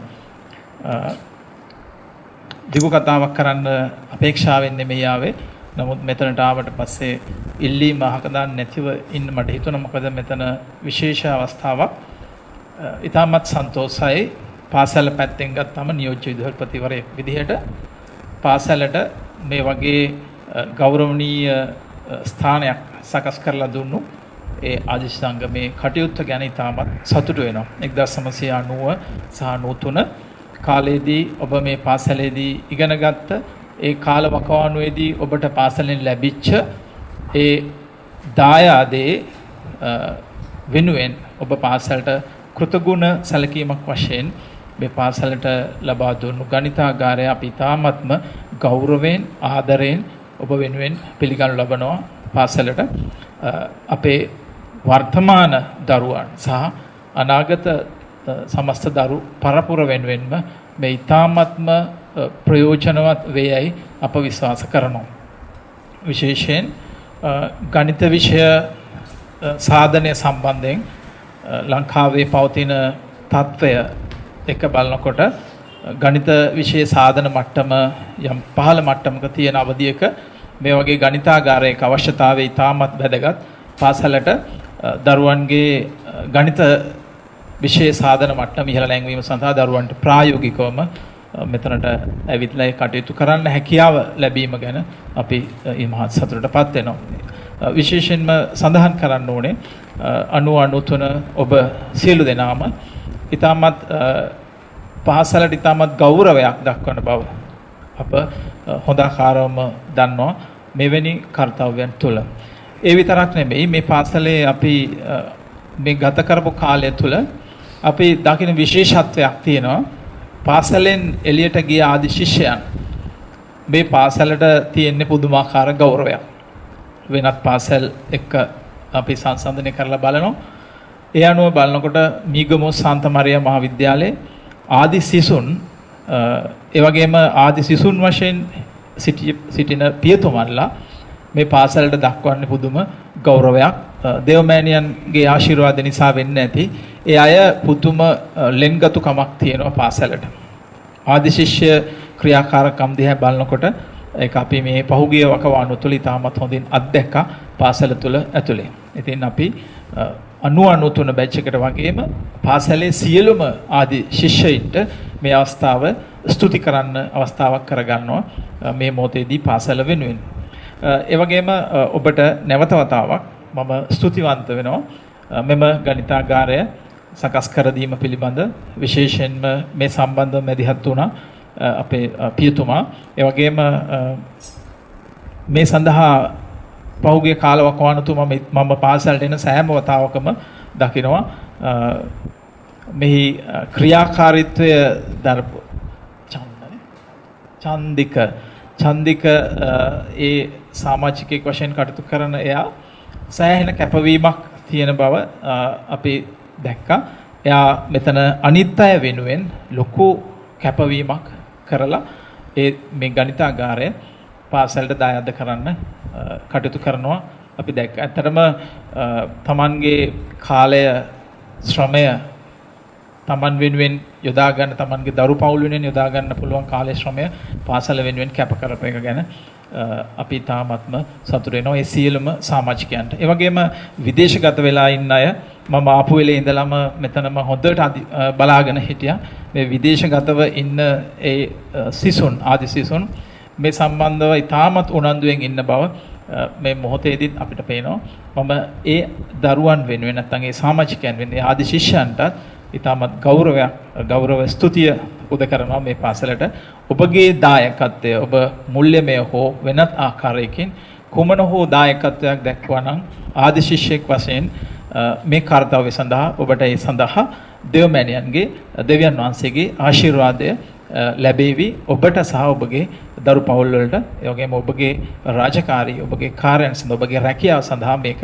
දිගු කතාවක් කරන්න අපේක්ෂාවෙන් නෙමෙයි ආවේ. නමුත් මෙතනට ආවට පස්සේ ඉල්ලීම අහක දාන්න නැතිව ඉන්න මට හිතුණා. මොකද මෙතන විශේෂ අවස්ථාවක්. ඉතාමත් සන්තෝෂයි. පාසල පැත්තෙන් ගත්තම නියෝජ්‍ය විදුහල්පතිවරයෙක් විදිහට පාසලට මේ වගේ ගෞරවනීය ස්ථානයක් සකස් කරලා දුන්නු ඒ ආදි සංගමේ කටයුත්ත ගැන ඉතාමත් සතුටු වෙනවා. 1990 සහ 93 කාලයේදී ඔබ මේ පාසලේදී ඉගෙන ගත්ත ඒ කාල වකවානුවේදී ඔබට පාසලෙන් ලැබිච්ච ඒ දායාදේ වෙනුවෙන් ඔබ පාසලට කෘතගුණ සැලකීමක් වශයෙන් මේ පාසලට ලබා දුන්නු ගණිතාගාරය අපි ඉතාමත්ම ගෞරවයෙන් ආදරයෙන් ඔබ වෙනුවෙන් පිළිගනු ලබනවා. පාසලට අපේ වර්තමාන දරුවන් සහ අනාගත සමස්ත දරු පරපුර වෙනුවෙන්ම මේ ඉතාමත්ම ප්‍රයෝජනවත් වේයයි අප විශ්වාස කරනවා. විශේෂයෙන් ගණිත විෂය සාධනය සම්බන්ධයෙන් ලංකාවේ පවතින තත්ත්වය එක බලනකොට ගණිත විෂය සාධන මට්ටම යම් පහළ මට්ටමක තියෙන අවධියක මේ වගේ ගණිතාගාරයක අවශ්‍යතාවය ඉතාමත් වැදගත්. පාසලට දරුවන්ගේ ගණිත විෂය සාධන මට්ටම ඉහළ නැංවීම සඳහා දරුවන්ට ප්‍රායෝගිකවම මෙතනට ඇවිත්ලා කටයුතු කරන්න හැකියාව ලැබීම ගැන අපි මහත් සතුටටපත් වෙනවා. විශේෂයෙන්ම සඳහන් කරන්න ඕනේ 93 ඔබ සියලු දෙනාම ඉතාමත් පාසලට ඉතාමත් ගෞරවයක් දක්වන බව අප හොඳාකාරවම දන්නවා මෙවැනි කාර්යයන් තුළ. ඒ විතරක් නෙමෙයි මේ පාසලේ අපි මේ ගත කරපු කාලය තුළ අපි දකින විශේෂත්වයක් තියෙනවා. පාසලෙන් එළියට ගිය ආදි ශිෂ්‍යයන් මේ පාසලට තියෙන පුදුමාකාර ගෞරවයක්. වෙනත් පාසල් එක්ක අපි සංසන්දනය කරලා බලනවා. ඒ අනුව බලනකොට මීගමෝ සාන්ත මරියා මහාවිද්‍යාලයේ ආදි සිසුන් ඒ වගේම ආදි සිසුන් වශයෙන් සිටින පියතුමන්ලා මේ පාසලට දක්වන්නේ පුදුම ගෞරවයක්. දේවමෑණියන්ගේ ආශිර්වාද නිසා වෙන්න ඇති. ඒ අය පුදුම ලෙන්ගතුකමක් තියෙනවා පාසලට. ආදි ශිෂ්‍ය ක්‍රියාකාරකම් දිහා බලනකොට ඒක අපි මේ පහුගිය වකවානු තුළ ඉතාමත් හොඳින් අත්දැක්කා පාසල තුළ ඇතුලේ. ඉතින් අපි 93 බැච් එකට වගේම පාසලේ සියලුම ආදි ශිෂ්‍යයින්ට මේ අවස්ථාව ස්තුති කරන්න අවස්ථාවක් කරගන්නවා මේ මොහොතේදී පාසල වෙනුවෙන්. ඒ වගේම ඔබට නැවත වතාවක් මම ස්තුතිවන්ත වෙනවා මෙම ගණිතාගාරය සකස් කර දීම පිළිබඳ විශේෂයෙන්ම මේ සම්බන්ධව මැදිහත් වුණා අපේ පියතුමා. ඒ වගේම මේ සඳහා පහුගිය කාලවකවානු තුල මම පාසලට එන සෑම වතාවකම දකිනවා මෙහි ක්‍රියාකාරීත්වය දරපු චන්දික ඒ සමාජිකයෙක් වශයෙන් කටයුතු කරන එයා සෑහෙන කැපවීමක් තියෙන බව අපි දැක්කා. එයා මෙතන අනිත් අය වෙනුවෙන් ලොකු කැපවීමක් කරලා ඒ මේ ගණිතාගාරය පාසලට දායාද කරන්න කටයුතු කරනවා අපි දැක්කා. ඇත්තටම තමන්ගේ කාලය ශ්‍රමය තමන් වෙනුවෙන් යොදා ගන්න, තමන්ගේ දරු පවුල වෙනුවෙන් යොදා ගන්න පුළුවන් කාලය ශ්‍රමය පාසල වෙනුවෙන් කැප කරපු එක ගැන අපි තාමත්ම සතුටු වෙනවා ඒ සියලුම සමාජිකයන්ට. ඒ වගේම විදේශගත වෙලා ඉන්න අය මම ආපු වෙලේ ඉඳලම මෙතනම හොඳට බලාගෙන හිටියා. මේ විදේශගතව ඉන්න ඒ සිසුන් ආදි සිසුන් මේ සම්බන්ධව ඉතාමත් උනන්දුවෙන් ඉන්න බව මේ මොහොතේදී අපිට පේනවා. මම ඒ දරුවන් වෙනුවෙන් නැත්නම් ඒ සමාජිකයන් වෙනුවෙන් ආදි ශිෂ්‍යයන්ට ඉතාමත් ගෞරව ස්තුතිය උද කරනවා මේ පාසලට. ඔබගේ දායකත්වය ඔබ මුල්‍යමය හෝ වෙනත් ආකාරයකින් කුමන හෝ දායකත්වයක් දක්වනවා නම් ආදි ශිෂ්‍යෙක් වශයෙන් මේ කාර්යය සඳහා ඔබට ඒ සඳහා දෙවියන් වහන්සේගේ ආශිර්වාදය ලැබේවි ඔබට සහ ඔබගේ දරු පවුල් වලට ඒ වගේම ඔබගේ රාජකාරී ඔබගේ කාර්යයන් සඳහා ඔබගේ රැකියාව සඳහා මේක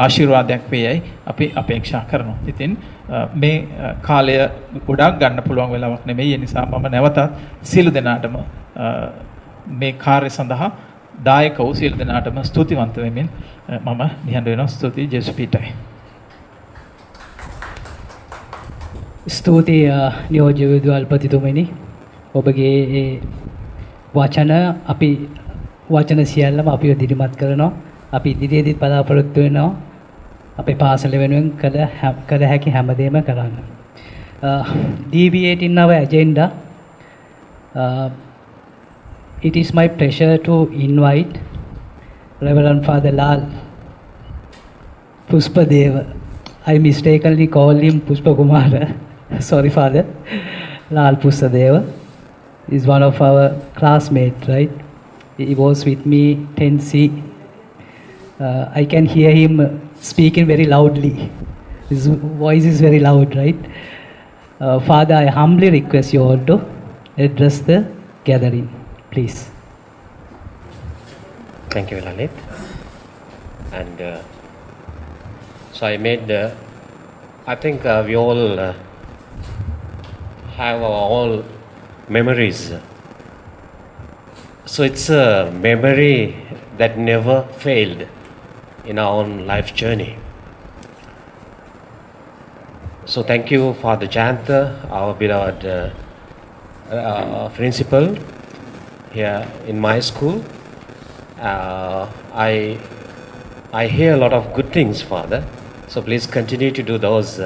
ආශිර්වාදයක් වේයයි අපි අපේක්ෂා කරනවා. ඉතින් මේ කාලය ගොඩක් ගන්න පුළුවන් වෙලාවක් නෙමෙයි. ඒ නිසා මම නැවතත් සියලු දෙනාටම මේ කාර්ය සඳහා දායක වූ සියලු දෙනාටම ස්තුතිවන්ත වෙමින් මම නිහඬ වෙනවා. ස්තුතියි ජේසුස් පීඨයි. ස්තුතියි නියෝජ්‍ය විදුහල්පතිතුමනි. ඔබගේ ඒ වචන අපි වචන සියල්ලම අපිව දිරිමත් කරනවා. අපි ඉදිරියේදීත් බලාපොරොත්තු වෙනවා අපේ පාසල වෙනුවෙන් කළ හැකි හැමදේම කරන්න. Deviating our agenda, it is my pleasure to invite Reverend Father Lal Puspadeva. I mistakenly called him Puspa Kumara. Sorry, Father. Lal Puspadeva is one of our classmates, right? He was with me 10C. I can hear him speaking very loudly. His voice is very loud, right? Father, I humbly request you all to address the gathering, please. Thank you, Lalit. And so I made, I think we all have our all memories. So it's a memory that never failed in our own life journey. So thank you, Father Janta, our beloved principal here in my school. I hear a lot of good things, Father. So please continue to do those.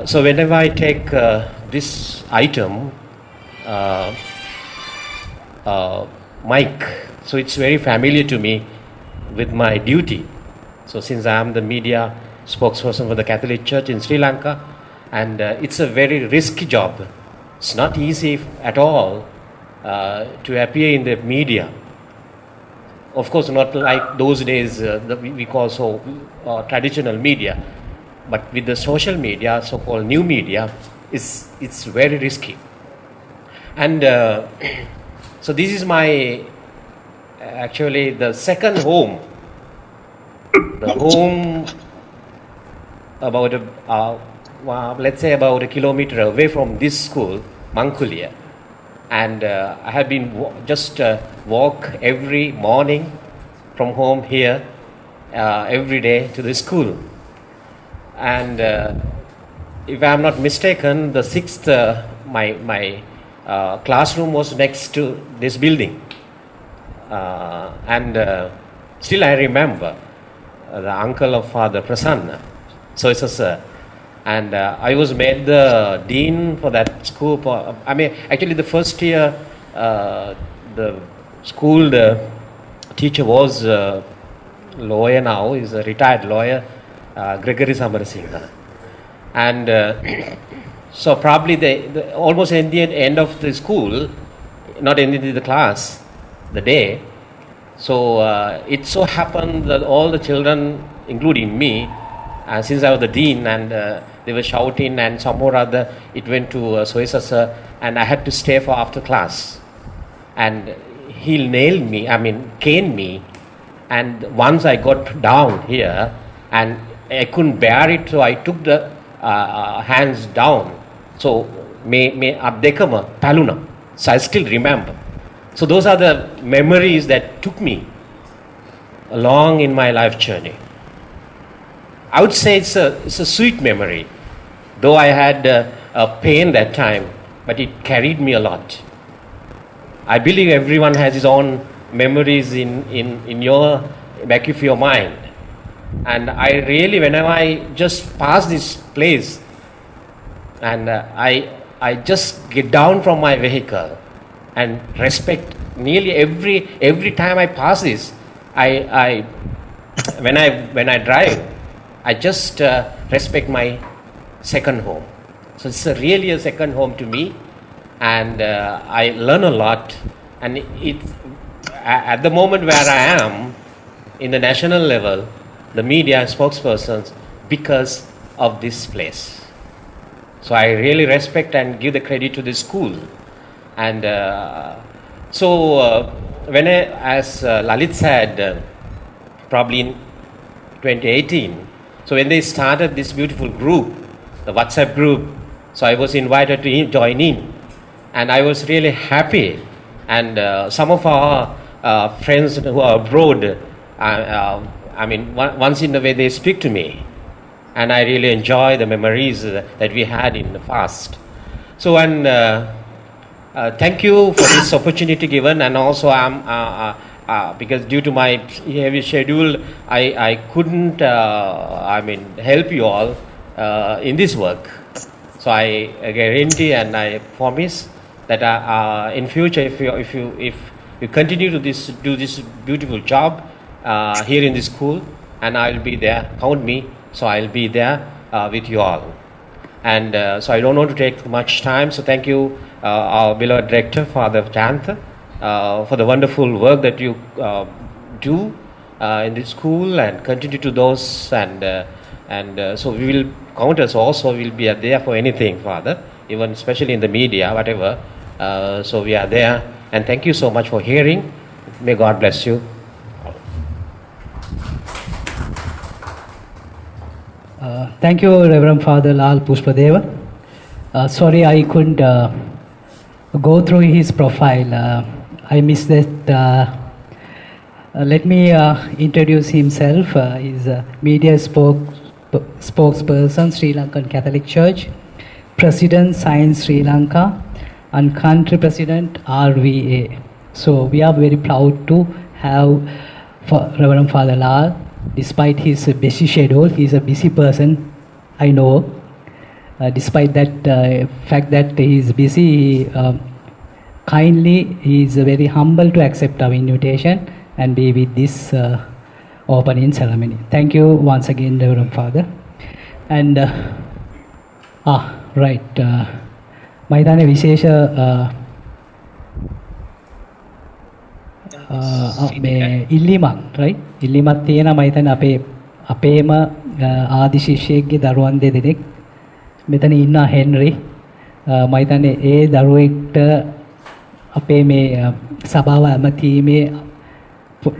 So whenever I take this item, mic, so it's very familiar to me with my duty. So since I am the media spokesperson for the Catholic Church in Sri Lanka, and it's a very risky job. It's not easy at all to appear in the media. Of course, not like those days that we call so traditional media, but with the social media, so-called new media, it's very risky. And so this is my actually the second home. The home about let's say about a kilometer away from this school, Mankulia. And I have been just walk every morning from home here every day to the school. And if I am not mistaken, the sixth my classroom was next to this building. And still I remember the uncle of Father Prasanna. So it's a sir. And I was made the dean for that school. I mean, actually the first year, the school teacher was lawyer now, is a retired lawyer, Gregory Samarasinghe. And so probably almost in the end of the school, not ending the class, the day. So it so happened that all the children, including me, since I was the dean, and they were shouting, and some or other, it went to Soisa sir, and I had to stay for after class. And he nailed me, cane me, and once I got down here, and I couldn't bear it, so I took the hands down. So, me abdekama paluna. So I still remember. So those are the memories that took me along in my life journey. I would say it's a sweet memory, though I had a pain that time, but it carried me a lot. I believe everyone has his own memories in your back of your mind. And I really, whenever I just pass this place, and I just get down from my vehicle and respect nearly every time I pass this, when I drive, I just respect my second home. So it's really a second home to me, and I learn a lot. And at the moment where I am in the national level, the media spokespersons, because of this place. So I really respect and give the credit to the school. And when as Lalit said, probably in 2018, so when they started this beautiful group, the WhatsApp group, so I was invited to join in, and I was really happy. And some of our friends who are abroad, once in a way they speak to me, and I really enjoy the memories that we had in the past. So, and thank you for this opportunity given, and also because due to my heavy schedule, I couldn't help you all in this work. So I guarantee and I promise that in future, if you continue to do this beautiful job here in this school, and I'll be there. Count me. So I'll be there with you all. And so I don't want to take much time. So thank you, our beloved director, Father Chantha, for the wonderful work that you do in this school and continue to those. And so we will count us also. Will be there for anything, Father, even especially in the media, whatever. So we are there. And thank you so much for hearing. May God bless you. Thank you, Reverend Father Lal Pushpadeva. Sorry, I couldn't go through his profile. I missed that. Let me introduce himself. He's a media spokesperson, Sri Lankan Catholic Church, President, Science Sri Lanka, and Country President, RVA. So we are very proud to have Reverend Father Lal. Despite his busy schedule, he is a busy person, I know. Despite that fact that he is busy, he is very humble to accept our invitation and be with this opening ceremony. Thank you once again, Reverend Father. And right, මයිතන විශේෂ ඉල්ලීමක් right ඉල්ලීමක් තියෙන මම හිතන්නේ අපේම ආදි ශිෂ්‍යයෙක්ගේ දරුවන් දෙදෙනෙක් මෙතන ඉන්නා හෙන්රි මම හිතන්නේ ඒ දරුවෙක්ට අපේ මේ සභාව ඇමතීමේ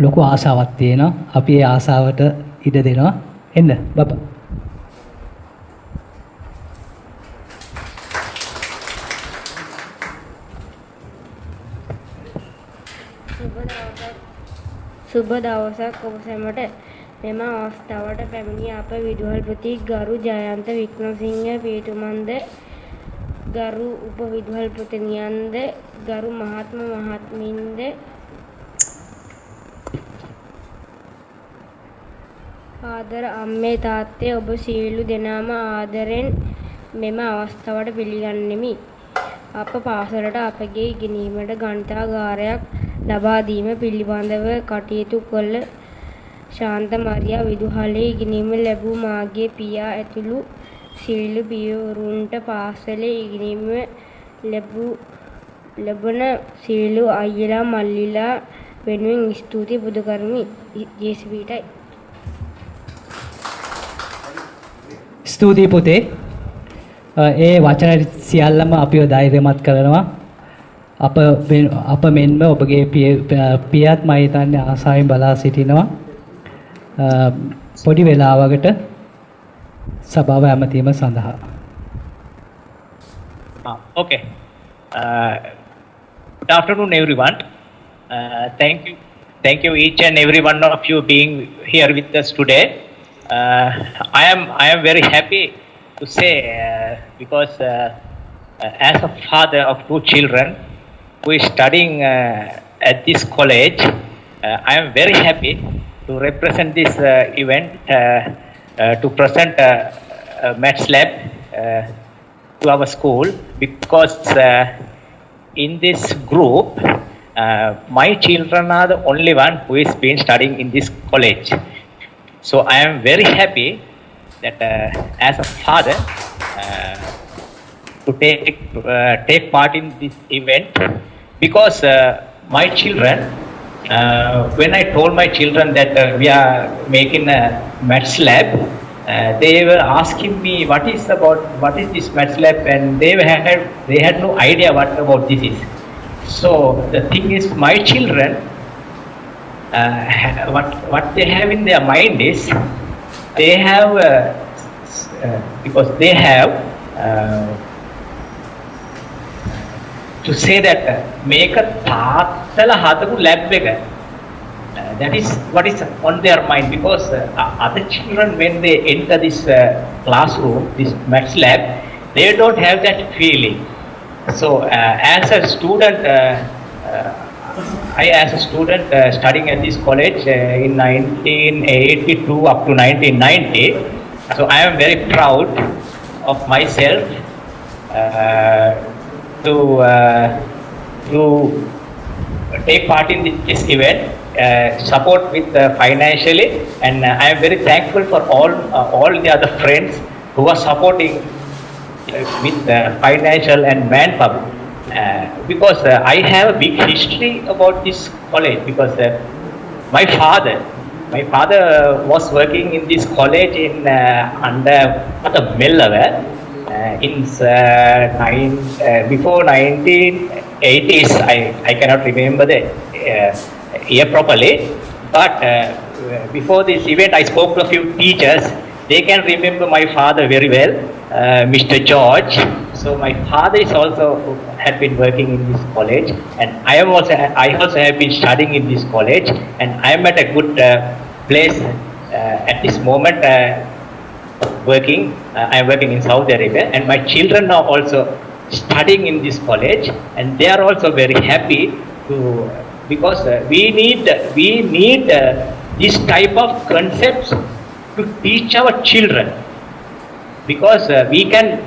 ලොකු ආසාවක් තියෙනවා අපි ඒ ආසාවට ඉඩ දෙනවා එන්න බබා සුබ දවසක් ඔබ සැමට මෙම අවස්ථාවට පැමිණි අප විදුහල්පති ගරු ජයන්ත වික්‍රමසිංහ පීතුමන්ද ගරු උප විදුහල්පතිනියන්ද ගරු මහත්ම මහත්මින්ද ආදර අම්මේ තාත්තේ ඔබ සියලු දෙනාම ආදරෙන් මෙම අවස්ථාවට පිළිගන්නෙමි. අප පාසලට අපගේ ඉගෙනීමට ගණිතාගාරයක් ලබා දීම පිළිබඳව කටයුතු කළ ශාන්ත මරියා විදුහලේ ඉගෙනීම ලැබූ මාගේ පියා ඇතුළු සියලු පියවරුන්ට පාසලේ ඉගෙනීම ලැබුණ සියලු අයියලා මල්ලිලා වෙනුවෙන් ස්තුති පුද කරමි. ජේසුස්ටයි. ස්තුතියි පුතේ. ඒ වචන සියල්ලම අපිව ධෛර්යමත් කරනවා. අප මෙන්ම ඔබගේ පියත් මම හිතන්නේ ආසාවෙන් බලා සිටිනවා. පොඩි වෙලාවකට සභාව ඇමතීම සඳහා. Okay. Good afternoon, everyone. Thank you each and every one of you being here with us today. I am very happy to say because as a father of two children who is studying at this college, I am very happy to represent this event to present Maths Lab to our school because in this group my children are the only one who is been studying in this college. So I am very happy that as a father to take part in this event because my children when I told my children that we are making a Maths Lab, they were asking me what is this Maths Lab, and they had no idea what about this is. So the thing is, my children, what they have in their mind is, they have because they have to say that make a තාත්තලා හදපු lab එක. That is what is on their mind, because other children, when they enter this classroom, this maths lab, they don't have that feeling. So as a student, as a student studying at this college in 1982 up to 1990, so I am very proud of myself to take part in this event, support with financially, and I am very thankful for all the other friends who are supporting with financial and manpower, because I have a big history about this college, because my father was working in this college in under Mellaware before 1980s. I cannot remember the year properly, but before this event I spoke to a few teachers. They can remember my father very well, Mr. George. So my father is also had been working in this college, and I also have been studying in this college, and I am at a good place at this moment working. I am working in Saudi Arabia, and my children are also studying in this college, and they are also very happy because we need this type of concepts to teach our children, because we can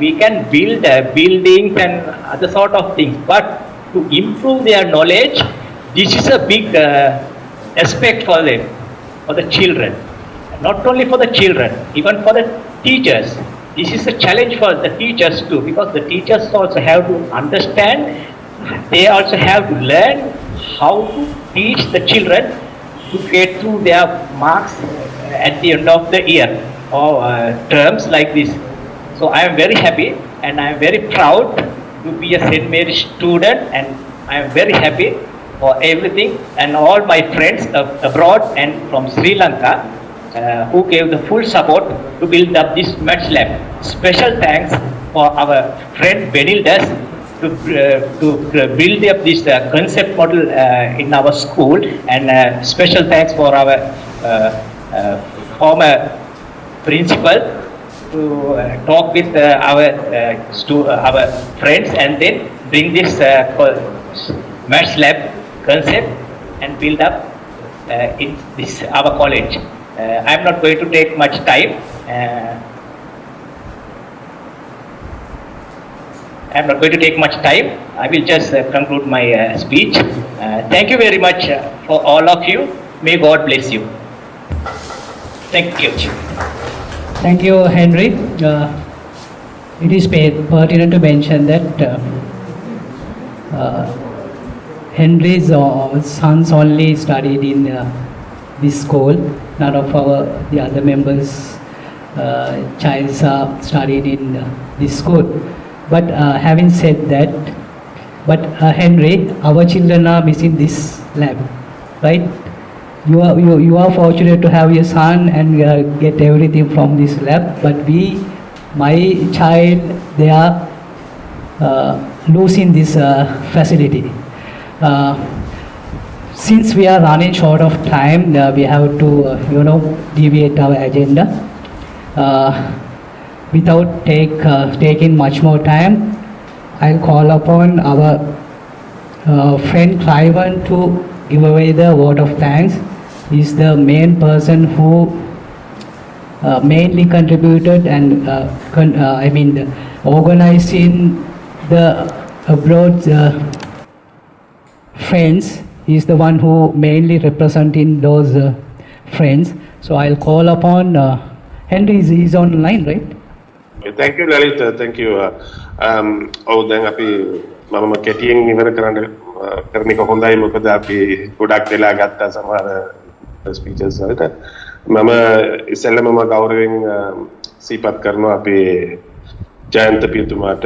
build buildings and other sort of things, but to improve their knowledge, this is a big aspect for them, for the children. Not only for the children, even for the teachers. This is a challenge for the teachers too, because the teachers also have to understand, they also have to learn how to teach the children to get through their marks at the end of the year, or terms like this. So I am very happy, and I am very proud to be a St. Mary's student, and I am very happy for everything, and all my friends abroad and from Sri Lanka who gave the full support to build up this maths lab. Special thanks for our friend Benildas to build up this concept model in our school, and special thanks for our former principal to talk with our friends, and then bring this maths lab concept and build up in this our college. I am not going to take much time. I will just conclude my speech. Thank you very much for all of you. May God bless you. Thank you. Thank you, Henry. It is pertinent to mention that Henry's sons only studied in this school. None of the other members' childs are studied in this school. But having said that, Henry, our children are missing this lab, right? You are fortunate to have your son and get everything from this lab, but my child, they are losing this facility. Since we are running short of time, we have to deviate our agenda. Without taking much more time, I'll call upon our friend Cliven to give away the vote of thanks. He's the main person who mainly contributed and organizing the abroad friends. He's the one who mainly representing those friends. So I'll call upon Henry. Is online, right? Thank you, Lalita. Thank you. දැන් අපි මම කෙටියෙන් ඉවර කරන්න කරන එක හොඳයි, මොකද අපි ගොඩක් වෙලා ගත්තා සමහර ස්පීචස් වලට. මම ඉස්සෙල්ලාම ගෞරවයෙන් සිහිපත් කරනවා අපේ ජයන්ත පියතුමාට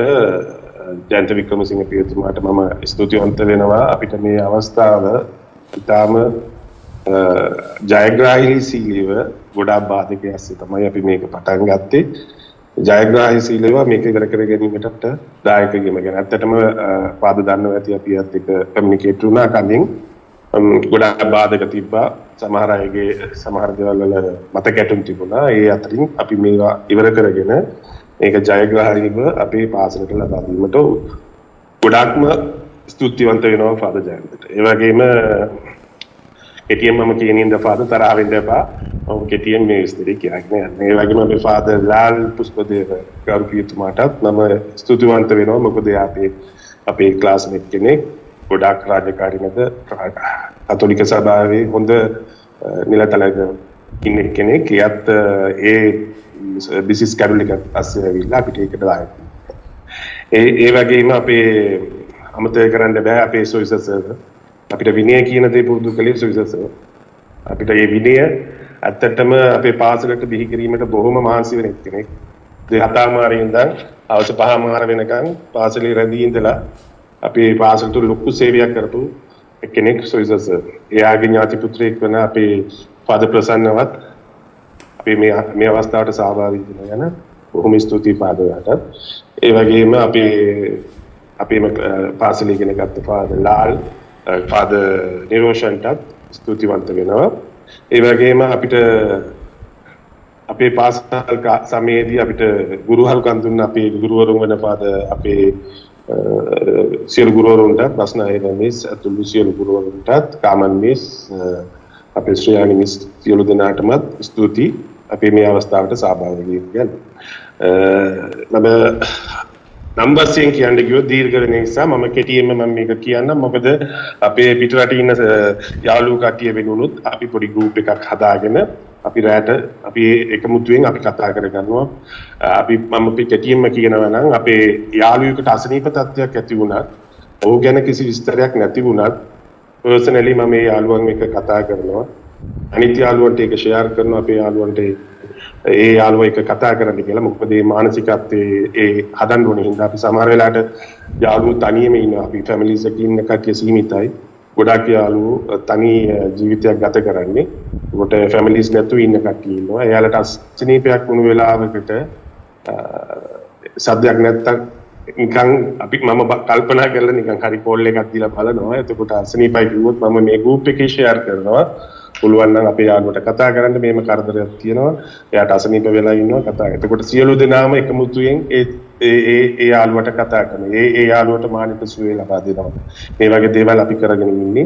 ජයන්ත වික්‍රමසිංහ පියතුමාට මම ස්තුතිවන්ත වෙනවා අපිට මේ අවස්ථාව ඉතාම ජයග්‍රාහීශීලීව ගොඩාක් බාධක ඇස්සේ තමයි අපි මේක පටන් ගත්තේ. ජයග්‍රාහීශීලීව මේක ඉවර කර ගැනීමට දායක වීම ගැන ඇත්තටම පාද දන්නවා ඇති අපි අත් එක්ක කමියුනිකේට් වුණා කලින් ගොඩාක් බාධක තිබ්බා. සමහර අයගේ සමහර දේවල් වල මත ගැටුම් තිබුණා. ඒ අතරින් අපි මේවා ඉවර කරගෙන මේක ජයග්‍රාහීව අපේ පාසලට ලබා දීමට ගොඩාක්ම ස්තුතිවන්ත වෙනවා ෆාදර් ජයන්තට. ඒ වගේම කෙටියෙන් මම කියනින්ද ෆාදර් තරහ වෙන්න එපා. මම කෙටියෙන් මේ විස්තරය කියන්නේ නැහැ. ඒ වගේම අපේ ෆාදර් ලාල් පුෂ්පදේව ගරුපියතුමාටත් මම ස්තුතිවන්ත වෙනවා. මොකද අපේ ක්ලාස්මේට් කෙනෙක් ගොඩාක් රාජකාරී මැද කතෝලික සභාවේ හොඳ නිලතලක ඉන්න කෙනෙක්. එයත් ඒ බිසිස් කැඩුලික අස්සේ ඇවිල්ලා අපිට ඒකට දායක. ඒ වගේම අපේ අමතක කරන්න බෑ අපේ සොයිසර් සර් අපිට විනය කියන දේ පුරුදු කළේ සොයිසර් සර්. අපිට මේ විනය ඇත්තටම අපේ පාසලට බිහි කිරීමට බොහොම මහන්සි වෙන කෙනෙක්. 7:00 ඉඳන් හවස 5:00 වෙනකන් පාසලේ රැඳී ඉඳලා අපේ පාසලට ලොකු සේවයක් කරපු කෙනෙක් සොයිසර් සර්. එයාගේ ඥාති පුත්‍රයෙක් වෙන අපේ ෆාදර් ප්‍රසන්නවත් අපේ මේ අවස්ථාවට සහභාගී වෙන යන බොහොම ස්තුතියි ෆාදර්ට. ඒ වගේම අපේ පාසලේ ඉගෙන ගත්ත ෆාදර් ලාල් ෆාදර් නිරෝෂන්ටත් ස්තුතිවන්ත වෙනවා. ඒ වගේම අපිට අපේ පාසල් සමයේදී අපිට ගුරුහරුකම් දුන්න අපේ ගුරුවරුන් වෙන ෆාදර් අපේ සියලු ගුරුවරුන්ටත් බස්නායක මිස් අතුළු සියලු ගුරුවරුන්ටත් කාමන් මිස් අපේ ශ්‍රේයානි මිස් සියලු දෙනාටමත් ස්තුතියි අපේ මේ අවස්ථාවට සහභාගී වෙන්න. මම නම් වශයෙන් කියන්න ගියොත් දීර්ඝ වෙන නිසා මම කෙටියෙන්ම මම මේක කියන්නම්. මොකද අපේ පිටරට ඉන්න යාළුවෝ කට්ටිය වෙනුනොත් අපි පොඩි ගෲප් එකක් හදාගෙන අපි රැට අපි එකමුතුවෙන් අපි කතා කරගන්නවා. මම කෙටියෙන්ම කියනවා නම් අපේ යාළුවෙකුට අසනීප තත්ත්වයක් ඇති වුණත් ඔහු ගැන කිසි විස්තරයක් නැති වුණත් පර්සනලි මම මේ යාළුවන් එක්ක කතා කරනවා. අනිත් යාළුවන්ට ඒක ෂෙයාර් කරනවා අපේ යාළුවන්ට ඒ යාළුවා එක්ක කතා කරන්න කියලා. මොකද මේ මානසිකත්වයේ ඒ හදන්න ඕනේ හින්දා අපි සමහර වෙලාවට යාළුවෝ තනියම ඉන්නවා. අපි ෆැමිලිස් එකක ඉන්න කට්ටිය සීමිතයි. ගොඩක් යාළුවෝ තනි ජීවිතයක් ගත කරන්නේ. ඒකට ෆැමිලිස් නැතුව ඉන්න කට්ටිය ඉන්නවා. එයාලට අසනීපයක් වුණු වෙලාවකට සද්දයක් නැත්තම් නිකන් මම කල්පනා කරලා නිකන් හරි කෝල් එකක් දීලා බලනවා. එතකොට අසනීපයි කිව්වොත් මම මේ ගෲප් එකේ ෂෙයාර් කරනවා. පුළුවන් නම් අපේ යාළුවට කතා කරන්න මේම කරදරයක් තියෙනවා. එයාට අසනීප වෙලා ඉන්නවා කතා. එතකොට සියලු දෙනාම එකමුතුයෙන් ඒ යාළුවට කතා කරනවා. ඒ යාළුවට මානසික සුවය ලබා දෙනවා. මේ වගේ දේවල් අපි කරගෙන ඉන්නේ.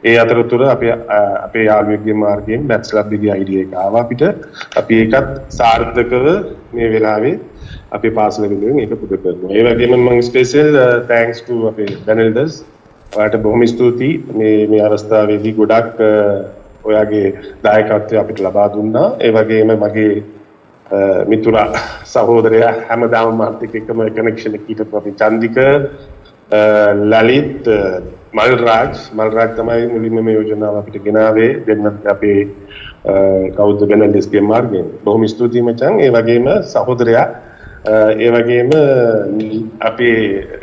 ඒ අතරතුර අපේ යාළුවෙක්ගේ මාර්ගයෙන් මැත්ස් ලබ් එකේ අයිඩියා එක ආවා අපිට. අපි ඒකත් සාර්ථකව මේ වෙලාවේ අපේ පාසල වෙනුවෙන් ඒක පුද කරනවා. ඒ වගේම මම ස්පෙෂල් තෑන්ක්ස් ටු අපේ බැනල්ඩර්ස්. ඔයාලට බොහොම ස්තුතියි මේ අවස්ථාවේදී ගොඩක් ඔයාගේ දායකත්වය අපිට ලබා දුන්නා. ඒ වගේම මගේ මිතුරා සහෝදරයා හැමදාම මාත් එක්කම කනෙක්ෂන් එක හිටපු අපි චන්දික ලලිත් මල්රාජ් තමයි මුලින්ම මේ යෝජනාව අපිට ගෙනාවේ දෙන්නත් අපේ කවුද බෙනල්ඩස්ගේ මාර්ගයෙන්. බොහොම ස්තුතියි මචං. ඒ වගේම සහෝදරයා ඒ වගේම අපේ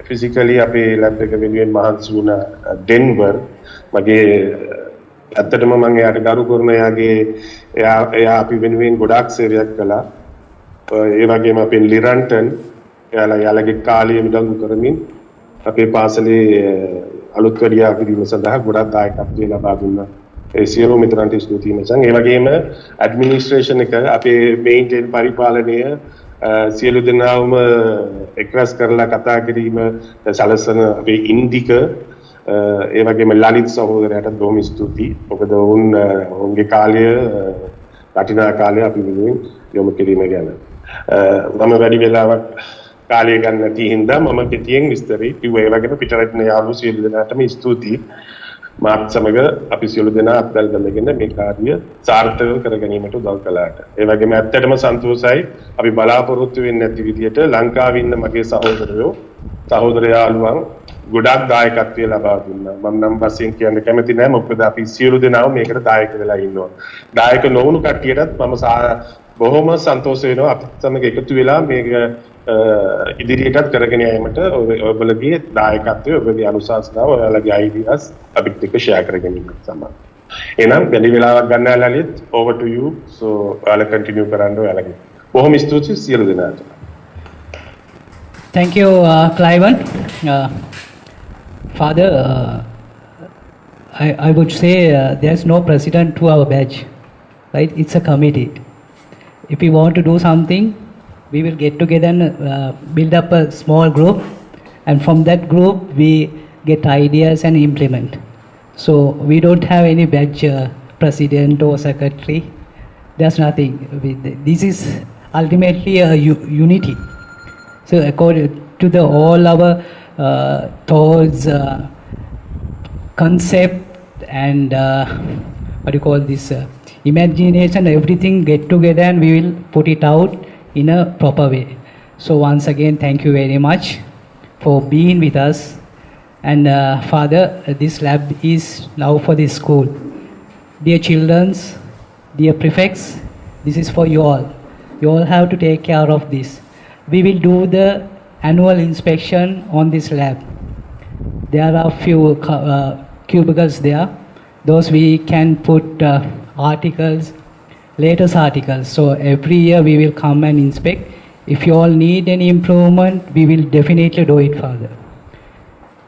ෆිසිකලි අපේ ලැබ් එක වෙනුවෙන් මහන්සි වුණ ඩෙන්වර් මගේ ඇත්තටම මම එයාට ගරු කරන එයා අපි වෙනුවෙන් ගොඩාක් සේවයක් කළා. ඒ වගේම අපේ ලිරන්ටන් එයාලගේ කාලය විදඟු කරමින් අපේ පාසලේ අලුත් කඩියා කිරීම සඳහා ගොඩක් දායකත්වය ලබා දුන්නා. ඒ සියලු මිත්‍රන්ට ස්තුතියි මචං. ඒ වගේම ඇඩ්මිනිස්ට්‍රේෂන් එක අපේ මේන්ටේන් පරිපාලනය සියලු දෙනාම එක්රැස් කරලා කතා කිරීම සලසන අපේ ඉන්දික ඒ වගේම ලලිත් සහෝදරයාට බොහොම ස්තුතියි. මොකද ඔවුන්ගේ කාලය වටිනා කාලය අපි වෙනුවෙන් යොමු කිරීම ගැන. මම වැඩි වෙලාවක් කාලය ගන්න නැති හින්දා මම කෙටියෙන් විස්තරي කිව්වා. ඒ වගේම පිටරටින් යාළුවෝ සියලු දෙනාටම ස්තුතියි. මාත් සමග අපි සියලු දෙනා අත්දැක ගන්නගෙන මේ කාර්ය සාර්ථකව කර ගැනීමට උදව් කළාට. ඒ වගේම ඇත්තටම සන්තෝෂයි අපි බලාපොරොත්තු වෙන්නේ නැති විදියට ලංකාවේ ඉන්න මගේ සහෝදර යාළුවන් ගොඩක් දායකත්වය ලබා දුන්නා. මම නම් වශයෙන් කියන්න කැමති නැහැ. මොකද අපි සියලු දෙනාම මේකට දායක වෙලා ඉන්නවා. දායක නොවුණු කට්ටියටත් මම බොහොම සන්තෝෂ වෙනවා අපිත් සමග එකතු වෙලා මේක ඉදිරියටත් කරගෙන යාමට ඔයගොල්ලෝගේ දායකත්වය ඔයගොල්ලෝගේ අනුශාසනාව ඔයාලගේ අයිඩියාස් අපිත් එක්ක ෂෙයා කරගෙන ඉන්න සම්බන්ධ. එහෙනම් වැඩි වෙලාවක් ගන්න Lalith over to you. so ඔයාලා කන්ටිනියු කරන්න ඔයාලගේ. බොහොම ස්තුතියි සියලු දෙනාට. Thank you, Cliven. Father, I would say there's no president to our badge, right? It's a committee. If we want to do something, we will get together and build up a small group, and from that group we get ideas and implement. So we don't have any badge president or secretary. There's nothing. This is ultimately a unity. So according to the all our thoughts, concept and what do you call this, imagination, everything get together and we will put it out in a proper way. So once again, thank you very much for being with us. And Father, this lab is now for this school. Dear children, dear prefects, this is for you all. You all have to take care of this. We will do the annual inspection on this lab. There are few cubicles there. Those we can put articles, latest articles. So every year we will come and inspect. If you all need any improvement, we will definitely do it further.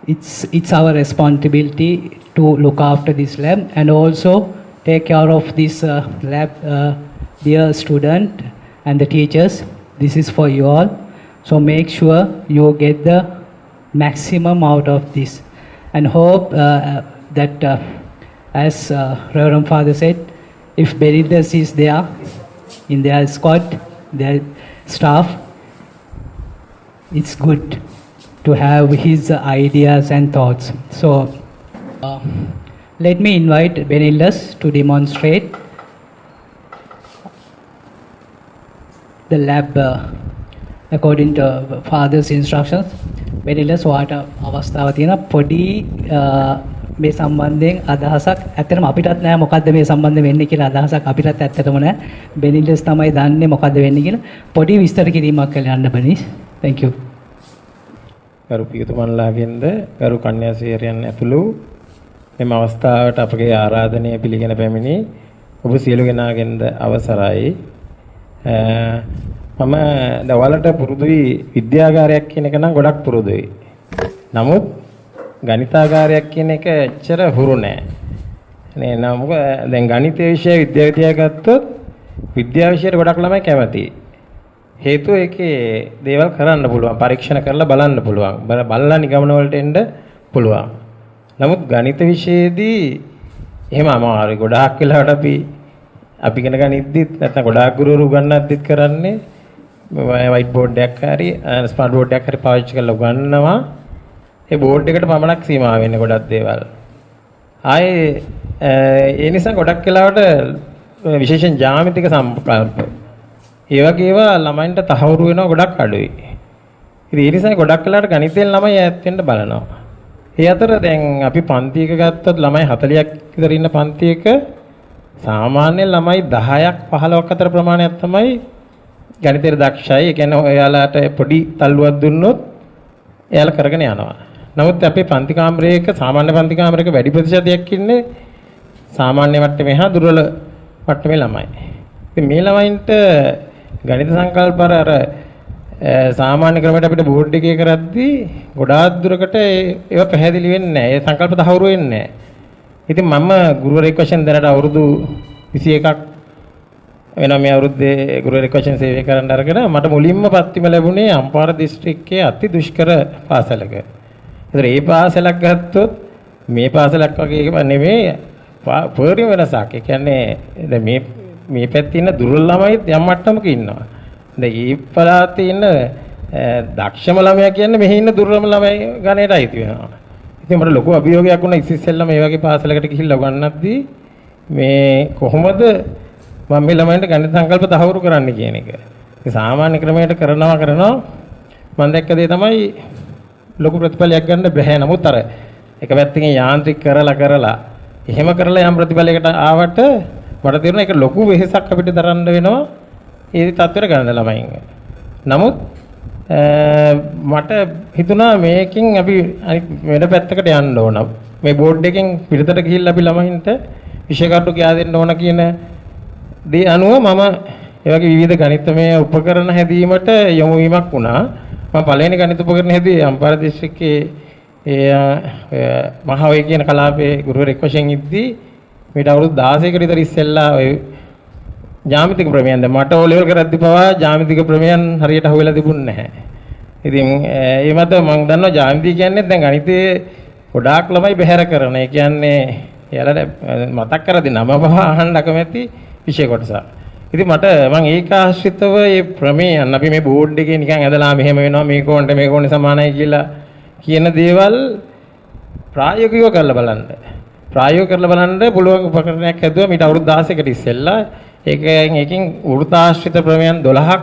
It's our responsibility to look after this lab and also take care of this lab, dear student and the teachers. This is for you all. So make sure you get the maximum out of this, and hope that as Reverend Father said, if Benitez is there in their squad, their staff, it's good to have his ideas and thoughts. So let me invite Benitez to demonstrate the lab according to Father's instructions. Benitez ඔයාට අවස්ථාව තියෙන පොඩි මේ සම්බන්ධයෙන් අදහසක් ඇත්තටම අපිටත් නෑ මොකද්ද මේ සම්බන්ධ වෙන්නේ කියලා අදහසක් අපිටත් ඇත්තටම නෑ. Benitez තමයි දන්නේ මොකද්ද වෙන්නේ කියලා. පොඩි විස්තර කිරීමක් කරලා යන්න බනිස්. Thank you. ගරු පියතුමන්ලාගෙන්ද ගරු කන්‍යාසේරියන් ඇතුළු මෙම අවස්ථාවට අපගේ ආරාධනය පිළිගෙන පැමිණි ඔබ සියලු දෙනාගෙන්ද අවසරයි. මම දවල්ට පුරුදුයි විද්‍යාගාරයක් කියන එක නම් ගොඩක් පුරුදුයි. නමුත් ගණිතාගාරයක් කියන එක එච්චර හුරු නෑ. නේ නම දැන් ගණිත විෂය විද්‍යාව ගත්තොත් විද්‍යාව විෂයට ගොඩක් ළමයි කැමතියි. හේතුව ඒකේ දේවල් කරන්න පුළුවන්, පරීක්ෂණ කරලා බලන්න පුළුවන්. බලලා නිගමන වලට එන්න පුළුවන්. නමුත් ගණිත විෂයේදී එහෙම අමාරුයි. ගොඩාක් වෙලාවට අපි ඉගෙන ගනිද්දිත් නැත්නම් ගොඩාක් ගුරුවරු උගන්වද්දිත් කරන්නේ වයිට් බෝඩ් එකක් හරි ස්මාර්ට් බෝඩ් එකක් හරි පාවිච්චි කරලා උගන්වනවා. ඒ බෝඩ් එකට පමණක් සීමා වෙන්නේ ගොඩක් දේවල්. ආයේ ඒ නිසා ගොඩක් වෙලාවට විශේෂයෙන් ජ්‍යාමිතික සංකල්ප ඒ වගේ ඒවා ළමයින්ට තහවුරු වෙනවා ගොඩක් අඩුයි. ඉතින් ඒ නිසා ගොඩක් වෙලාවට ගණිතයෙන් ළමයි ඈත් වෙන්න බලනවා. ඒ අතර දැන් අපි පන්තියක ගත්තොත් ළමයි 40ක් විතර ඉන්න පන්තියක සාමාන්‍ය ළමයි 10ක් 15ක් අතර ප්‍රමාණයක් තමයි ගණිතේ දක්ෂයි. ඒ කියන්නේ ඔයාලට පොඩි තල්ලුවක් දුන්නොත් එයාලා කරගෙන යනවා. නමුත් අපේ පන්ති කාමරයක සාමාන්‍ය පන්ති කාමරයක වැඩි ප්‍රතිශතයක් ඉන්නේ සාමාන්‍ය මට්ටමේ හා දුර්වල මට්ටමේ ළමයි. ඉතින් මේ ළමයින්ට ගණිත සංකල්ප අර සාමාන්‍ය ක්‍රමයට අපිට බෝඩ් එකේ කරද්දී ගොඩාක් දුරකට ඒවා පැහැදිලි වෙන්නේ නැහැ. ඒ සංකල්ප තහවුරු වෙන්නේ නැහැ. ඉතින් මම ගුරුවරයෙක් වශයෙන් දැනට අවුරුදු 21ක් වෙනවා මේ අවුරුද්දේ ගුරුවරයෙක් වශයෙන් සේවය කරන්න අරගෙන මට මුලින්ම පත්තිම ලැබුණේ අම්පාර දිස්ත්‍රික්කයේ අති දුෂ්කර පාසලක. ඒතර ඒ පාසලක් ගත්තොත් මේ පාසලක් වගේ නෙමෙයි පොරි වෙනසක්. ඒ කියන්නේ දැන් මේ පැත්තේ ඉන්න දුර්වල ළමයි යම් මට්ටමක ඉන්නවා. දැන් මේ පළාතේ ඉන්න දක්ෂම ළමයා කියන්නේ මෙහි ඉන්න දුර්වලම ළමයි ගණයට අයිති වෙනවා. ඉතින් මට ලොකු අභියෝගයක් වුණා ඉස්සෙල්ලා මේ වගේ පාසලකට ගිහිල්ලා උගන්වද්දී මේ කොහොමද මම මේ ළමයින්ට ගණිත සංකල්ප තහවුරු කරන්න කියන එක. ඒ සාමාන්‍ය ක්‍රමයට කරනවා මම දැක්ක දේ තමයි ලොකු ප්‍රතිඵලයක් ගන්න බැහැ. නමුත් අර එක පැත්තකින් යාන්ත්‍රික කරලා එහෙම කරලා යම් ප්‍රතිඵලයකට ආවට මට තේරුණා ඒක ලොකු වෙහෙසක් අපිට දරන්න වෙනවා. ඒ තත්ත්වයට ගන්න ළමයින්ව. නමුත් මට හිතුණා මේකෙන් අපි අනිත් වෙන පැත්තකට යන්න ඕන. මේ බෝඩ් එකෙන් පිටතට ගිහිල්ලා අපි ළමයින්ට විෂය කටු කියා දෙන්න ඕන කියන දේ අනුව මම ඒ වගේ විවිධ ගණිතමය උපකරණ හැදීමට යොමු වීමක් වුණා. මම පළවෙනි ගණිත උපකරණ හැදුවේ අම්පාර දිස්ත්‍රික්කයේ මහාවය කියන කලාපයේ ගුරුවරයෙක් වශයෙන් ඉද්දී මේට අවුරුදු 16කට විතර ඉස්සෙල්ලා ඔය ජ්‍යාමිතික ප්‍රමේයන් දැන් මට O level කරද්දී පවා ජ්‍යාමිතික ප්‍රමේයන් හරියට අහුවෙලා තිබුණේ නැහැ. ඉතින් ඒ මත මම දන්නවා ජ්‍යාමිතිය කියන්නේ දැන් ගණිතයේ ගොඩාක් ළමයි බැහැර කරන. ඒ කියන්නේ එයාලට මතක් කර දෙන්න නම පහ අහන්න අකමැති විෂය කොටසක්. ඉතින් මට මම ඒක ආශ්‍රිතව මේ ප්‍රමේයන් අපි මේ බෝඩ් එකේ නිකන් ඇදලා මෙහෙම වෙනවා මේක ඕනේ සමානයි කියලා කියන දේවල් ප්‍රායෝගිකව කරලා බලන්න. ප්‍රායෝගිකව කරලා බලන්න පුළුවන් උපකරණයක් හැදුවා මීට අවුරුදු 16කට ඉස්සෙල්ලා. ඒකෙන් වෘත්තාශ්‍රිත ප්‍රමේයන් 12ක්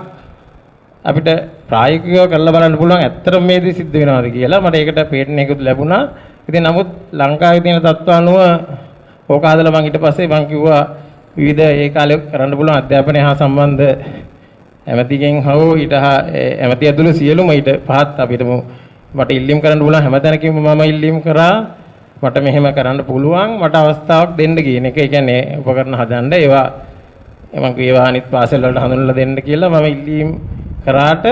අපිට ප්‍රායෝගිකව කරලා බලන්න පුළුවන් ඇත්තටම මේ දේ සිද්ධ වෙනවද කියලා. මට ඒකට පේටන්ට් එකකුත් ලැබුණා. ඉතින් නමුත් ලංකාවේ තියෙන තත්ත්ව අනුව ඕක හදලා මම ඊට පස්සේ මම කිව්වා විවිධ ඒ කාලේ කරන්න පුළුවන් අධ්‍යාපනය හා සම්බන්ධ ඇමතිගෙන් හෝ ඊට ඇමති ඇතුළු සියලුම ඊට පහත් අපිට මට ඉල්ලීම් කරන්න පුළුවන් හැමතැනකම මම ඉල්ලීම් කරා මට මෙහෙම කරන්න පුළුවන් මට අවස්ථාවක් දෙන්න කියන එක. ඒ කියන්නේ උපකරණ හදන්න ඒවා මම ඒවා අනිත් පාසල් වලට හඳුන්වලා දෙන්න කියලා මම ඉල්ලීම් කරාට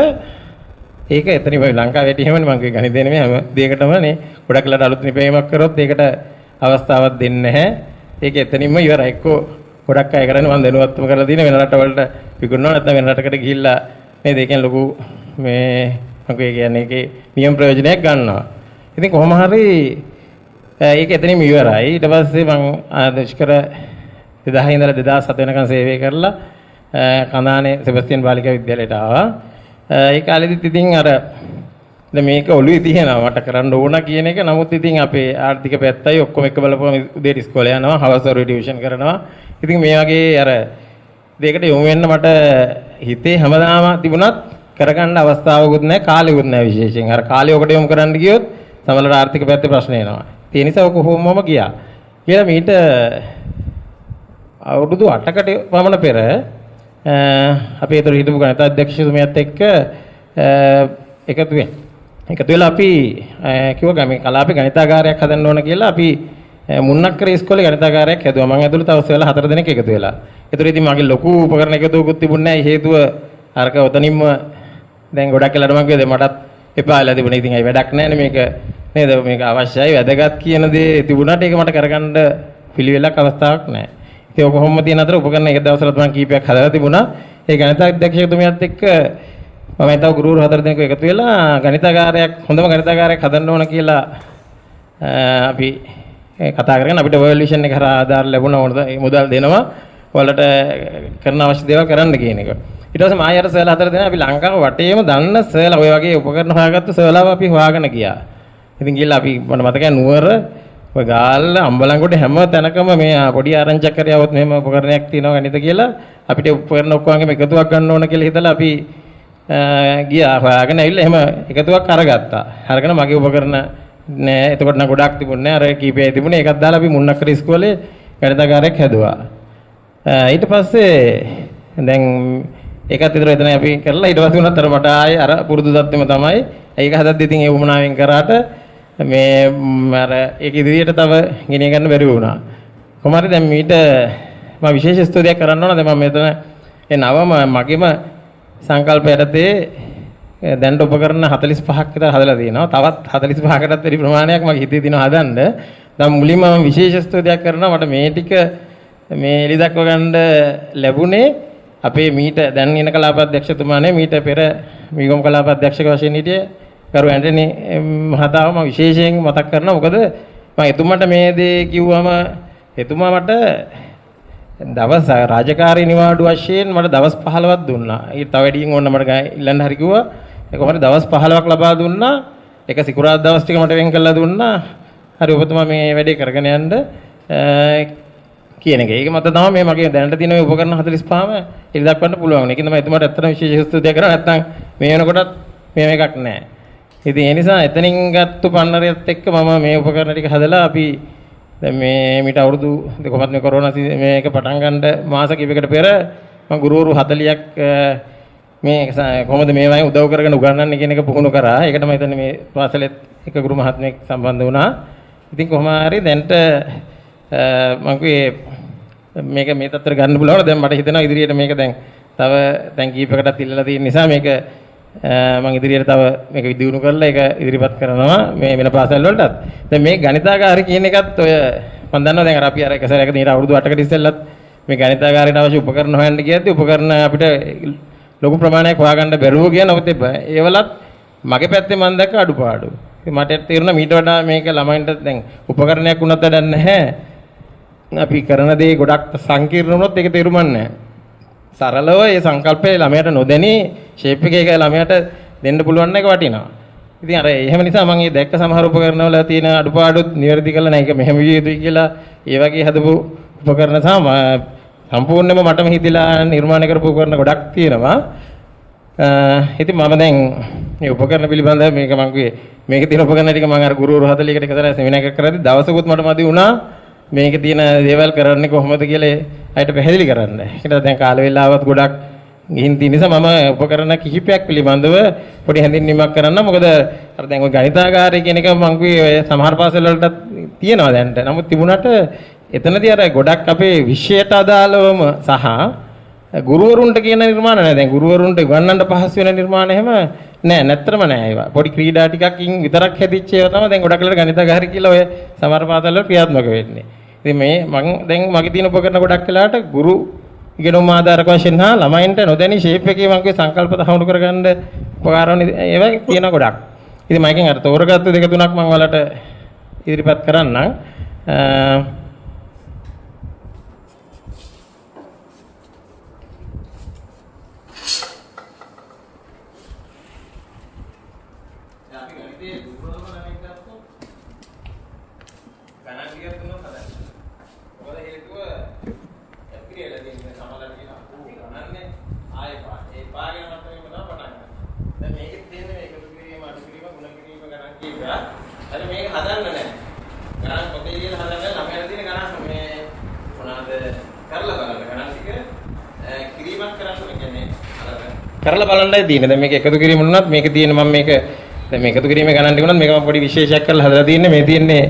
ඒක එතනින් ලංකාවේ එහෙමනේ මම කිව්වේ ගණිතේ නෙමෙයි හැම දෙයකටම නේ ගොඩක් වෙලාට අලුත් නිපැයීමක් කරොත් ඒකට අවස්ථාවක් දෙන්නේ නැහැ. ඒක එතනින්ම ඉවරයි. එක්කෝ ගොඩක් අය කරන්නේ මම දැනුවත්වම කරලා තියෙන වෙන රටවලට විකුණනවා නැත්නම් වෙන රටකට ගිහිල්ලා මේ දෙකෙන් ලොකු මේ මම කියන්නේ ඒකේ නියම ප්‍රයෝජනයක් ගන්නවා. ඉතින් කොහොම හරි ඒක එතනින්ම ඉවරයි. ඊට පස්සේ මම දුෂ්කර 2000 ඉඳලා 2007 වෙනකන් සේවය කරලා කඳානේ සෙබස්තියන් බාලිකා විද්‍යාලයට ආවා. ඒ කාලෙදිත් ඉතින් අර දැන් මේක ඔළුවේ තියෙනවා මට කරන්න ඕන කියන එක. නමුත් ඉතින් අපේ ආර්ථික පැත්තයි ඔක්කොම එක බලපුවම උදේට ඉස්කෝලේ යනවා, හවස වරුවේ ටියුෂන් කරනවා. ඉතින් මේ වගේ අර දෙයකට යොමු වෙන්න මට හිතේ හැමදාම තිබුණත් කරගන්න අවස්ථාවකුත් නැහැ, කාලෙකුත් නැහැ විශේෂයෙන්. අර කාලේ ඔකට යොමු කරන්න ගියොත් සමහරවිට ආර්ථික පැත්තේ ප්‍රශ්න එනවා. ඒ නිසා ඔක කොහොමම ගියා. කියලා මීට අවුරුදු 8කට පමණ පෙර අපේ ඒතර හිටපු ගණිත අධ්‍යක්ෂතුමියත් එක්ක එකතු වෙලා අපි කිව්වා මේ කලාපේ ගණිතාගාරයක් හදන්න ඕන කියලා අපි මුන්නක්කර ඉස්කෝලේ ගණිතාගාරයක් හැදුවා. මම ඇතුළේ තව සෙවලා 4 දෙනෙක් එකතු වෙලා. ඒතර ඉතින් මගේ ලොකු උපකරණ එකතුවකුත් තිබුණේ නැහැ. හේතුව අරක ඔතනින්ම දැන් ගොඩක් වෙලාට මම කිව්වා මටත් එපා වෙලා තිබුණා. ඉතින් ඒ වැඩක් නැහැ නේ මේක නේද? මේක අවශ්‍යයි වැදගත් කියන දේ තිබුණාට ඒක මට කරගන්න පිළිවෙලක් අවස්ථාවක් නැහැ. ඒක කොහොමද තියෙන අතර උපකරණ එක දවසකට මම කීපයක් හදලා තිබුණා. ඒ ගණිත අධ්‍යක්ෂකතුමියත් එක්ක මම තව ගුරුවරු 4 දෙනෙක් එකතු වෙලා ගණිතාගාරයක් හොඳම ගණිතාගාරයක් හදන්න ඕන කියලා අපි කතා කරගෙන අපිට වර්ල්ඩ් විෂන් එක හරහා ආධාර ලැබුණා. මුදල් දෙනවා ඔයාලට කරන අවශ්‍ය දේවල් කරන්න කියන එක. ඊට පස්සේ මායර සර්ලා 4 දෙනා අපි ලංකාව වටේම දන්න සර්ලා ඔය වගේ උපකරණ හොයාගත්ත සර්ලාව අපි හොයාගෙන ගියා. ඉතින් ගිහලා අපි මට මතකයි නුවර ඔය ගාල්ල අම්බලන්ගොඩ හැම තැනකම මේ පොඩි ආරංචියක් කරයවොත් මෙහෙම උපකරණයක් තියෙනවා ගණිත කියලා අපිට උපකරණ ඔක්කොම එකතුවක් ගන්න ඕන කියලා හිතලා අපි ගියා හොයාගෙන ඇවිල්ලා එහෙම එකතුවක් අරගත්තා. අරගෙන මගේ උපකරණ නෑ එතකොට නම් ගොඩක් තිබුණේ නෑ අර කීපයයි තිබුණේ ඒකත් දාලා අපි මුන්නක්කර ඉස්කෝලේ ගණිතකාරයෙක් හැදුවා. ඊට පස්සේ දැන් ඒකත් විතර එතන අපි කරලා ඊට පස්සේ උනත් අර මට ආයේ අර පුරුදු தත්වෙම තමයි. ඒක හදද්දි ඉතින් ඒ වුණාවෙන් කරාට මේ අර ඒක ඉදිරියට තව ගෙනිය ගන්න බැරි වුණා. කොහොමද දැන් මීට මම විශේෂ ස්තුතියක් කරන්න ඕන. දැන් මම මෙතන ඒ නවම මගේම සංකල්ප යටතේ දැන් උපකරණ 45ක් විතර හදලා තියෙනවා. තවත් 45කටත් වැඩි ප්‍රමාණයක් මගේ හිතේ තියෙනවා හදන්න. දැන් මුලින්ම මම විශේෂ ස්තුතියක් කරනවා. මට මේ ටික මේ එලි දක්ව ගන්න ලැබුණේ අපේ මීට දැන් ඉන කලාප අධ්‍යක්ෂතුමානේ මීට පෙර මීගොම් කලාප අධ්‍යක්ෂක වශයෙන් හිටියේ කරු ඇන්ටනි මහතාව මම විශේෂයෙන් මතක් කරනවා. මොකද මම එතුමාට මේ දේ කිව්වම එතුමා මට දවස් රාජකාරී නිවාඩු වශයෙන් මට දවස් 15ක් දුන්නා. ඊට තව වැඩියෙන් ඕන මට ඉල්ලන්න හරි කිව්වා. ඒක කොහොමද දවස් 15ක් ලබා දුන්නා. ඒක සිකුරාදා දවස් ටික මට වෙන් කළා දුන්නා. හරි ඔබතුමා මේ වැඩේ කරගෙන යන්න කියන එක. ඒක මත තමයි මේ මගේ දැනට තියෙන මේ උපකරණ 45ම ඉලි දක්වන්න පුළුවන්. ඒකෙන් තමයි එතුමාට ඇත්තටම විශේෂ ස්තුතියක් කරනවා. නැත්නම් මේ වෙනකොටත් මේ එකක් නැහැ. ඉතින් ඒ නිසා එතනින් ගත්ත පන්නරයත් එක්ක මම මේ උපකරණ ටික හදලා අපි දැන් මේ මිට අවුරුදු කොහොමද මේ කොරෝනා මේක පටන් ගන්න මාස කිහිපයකට පෙර මම ගුරුවරු 40ක් මේ කොහොමද මේවායින් උදව් කරගෙන උගන්වන්නේ කියන එක පුහුණු කරා. ඒකට මම හිතන්නේ මේ පාසලෙත් එක ගුරු මහත්මයෙක් සම්බන්ධ වුණා. ඉතින් කොහොම හරි දැන්ට මම කිව්වේ මේක මේ තත්තර ගන්න පුළුවන්. දැන් මට හිතෙනවා ඉදිරියට මේක දැන් තව දැන් කීපයකටත් ඉල්ලලා තියෙන නිසා මේක මම ඉදිරියට තව මේක දියුණු කරලා ඒක ඉදිරිපත් කරනවා මේ වෙන පාසල් වලටත්. දැන් මේ ගණිතාගාරය කියන එකත් ඔය මම දන්නවා දැන් අපි අර එක සැරයක නීර අවුරුදු 8කට ඉස්සෙල්ලත් මේ ගණිතාගාරයට අවශ්‍ය උපකරණ හොයන්න ගියද්දී උපකරණ අපිට ලොකු ප්‍රමාණයක් හොයාගන්න බැරුව ගියා. නමුත් ඒවලත් මගේ පැත්තේ මම දැක්ක අඩුපාඩු. මට තේරුණා මීට වඩා මේක ළමයින්ට දැන් උපකරණයක් වුණත් වැඩක් නැහැ. අපි කරන දේ ගොඩක් සංකීර්ණ වුණොත් ඒක තේරුම්න්නේ නැහැ. සරලව ඒ සංකල්පය ළමයට නොදැනී ෂේප් එකේ ළමයට දෙන්න පුළුවන් එක වටිනවා. ඉතින් අර එහෙම නිසා මම මේ දැක්ක සමහර උපකරණ වල තියෙන අඩුපාඩුත් නිවැරදි කරලා නැහැ. ඒක මෙහෙම විය යුතුයි කියලා ඒ වගේ හදපු උපකරණ සම්පූර්ණයෙන්ම මටම හිතලා නිර්මාණය කරපු උපකරණ ගොඩක් තියෙනවා. ඉතින් මම දැන් මේ උපකරණ පිළිබඳව මේක මම කිව්වේ මේකේ තියෙන උපකරණ ටික මම අර ගුරුවරු 40කට එක සැරයක් සෙමිනාර් එකක් කරද්දී දවසකුත් මට මදි වුණා මේකේ තියෙන දේවල් කරන්නේ කොහොමද කියලා අයිට පැහැදිලි කරන්න. ඒකට දැන් කාල වේලාවත් ගොඩක් ගිහින් තියෙන නිසා මම උපකරණ කිහිපයක් පිළිබඳව පොඩි හැඳින්වීමක් කරන්න. මොකද අර දැන් ඔය ගණිතාගාරය කියන එක මම කිව්වේ ඔය සමහර පාසල් වලට තියෙනවා දැන්ට. නමුත් තිබුණාට එතනදී අර ගොඩක් අපේ විෂයට අදාළවම සහ ගුරුවරුන්ට කියන නිර්මාණ නැහැ. දැන් ගුරුවරුන්ට ගන්නන්න පහසු වෙන නිර්මාණ එහෙම නැහැ. නැත්තරම නැහැ ඒවා. පොඩි ක්‍රීඩා ටිකකින් විතරක් හැදිච්ච ඒවා තමයි දැන් ගොඩක් වෙලාවට ගණිතාගාරය කියලා ඔය සමහර පාසල් වල ක්‍රියාත්මක වෙන්නේ. ඉතින් මේ මම දැන් මගේ තියෙන උපකරණ ගොඩක් වෙලාවට ගුරු ඉගෙනුම් ආධාරක වශයෙන් හා ළමයින්ට නොදැනී ෂේප් එකේ මම කිය සංකල්ප තහවුරු කරගන්න උපකාර වන ඒවා තියෙන ගොඩක්. ඉතින් මම අර තෝරගත්ත දෙක තුනක් මම ඔයාලට ඉදිරිපත් කරන්නම්. කරලා බලන්නයි තියෙන්නේ. දැන් මේක එකතු කිරීම වුණත් මේක තියෙන මම මේක දැන් මේ එකතු කිරීමේ ගණන් ටික වුණත් මේක මම පොඩි විශේෂයක් කරලා හදලා තියෙන්නේ. මේ තියෙන්නේ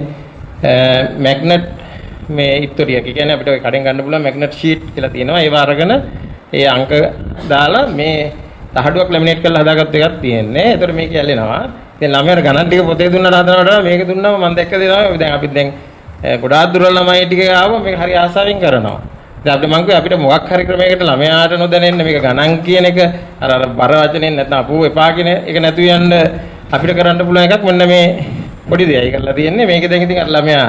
මැග්නට් මේ ඉත්තුරියක්. ඒ කියන්නේ අපිට ඔය කඩෙන් ගන්න පුළුවන් මැග්නට් ෂීට් කියලා තියෙනවා. ඒව අරගෙන ඒ අංක දාලා මේ තහඩුවක් ලැමිනේට් කරලා හදාගත්ත එකක් තියෙන්නේ. ඒතකොට මේක ඇලෙනවා. ඉතින් ළමයාට ගණන් ටික පොතේ දුන්නාට හදනවට මේක දුන්නාම මම දැක්ක දේ තමයි දැන් අපි දැන් ගොඩාක් දුර ළමයි ටික ආවම මේක හරි ආසාවෙන් කරනවා. දැන් අපිට මං කිව්වා අපිට මොකක් හරි ක්‍රමයකට ළමයාට නොදැනෙන්න මේක ගණන් කියන එක අර බර වචනෙන් නැත්නම් අපෝ එපා කියන එක නැතු යන්න අපිට කරන්න පුළුවන් එකක් මෙන්න මේ පොඩි දෙයයි කරලා තියෙන්නේ. මේක දැන් ඉතින් අර ළමයා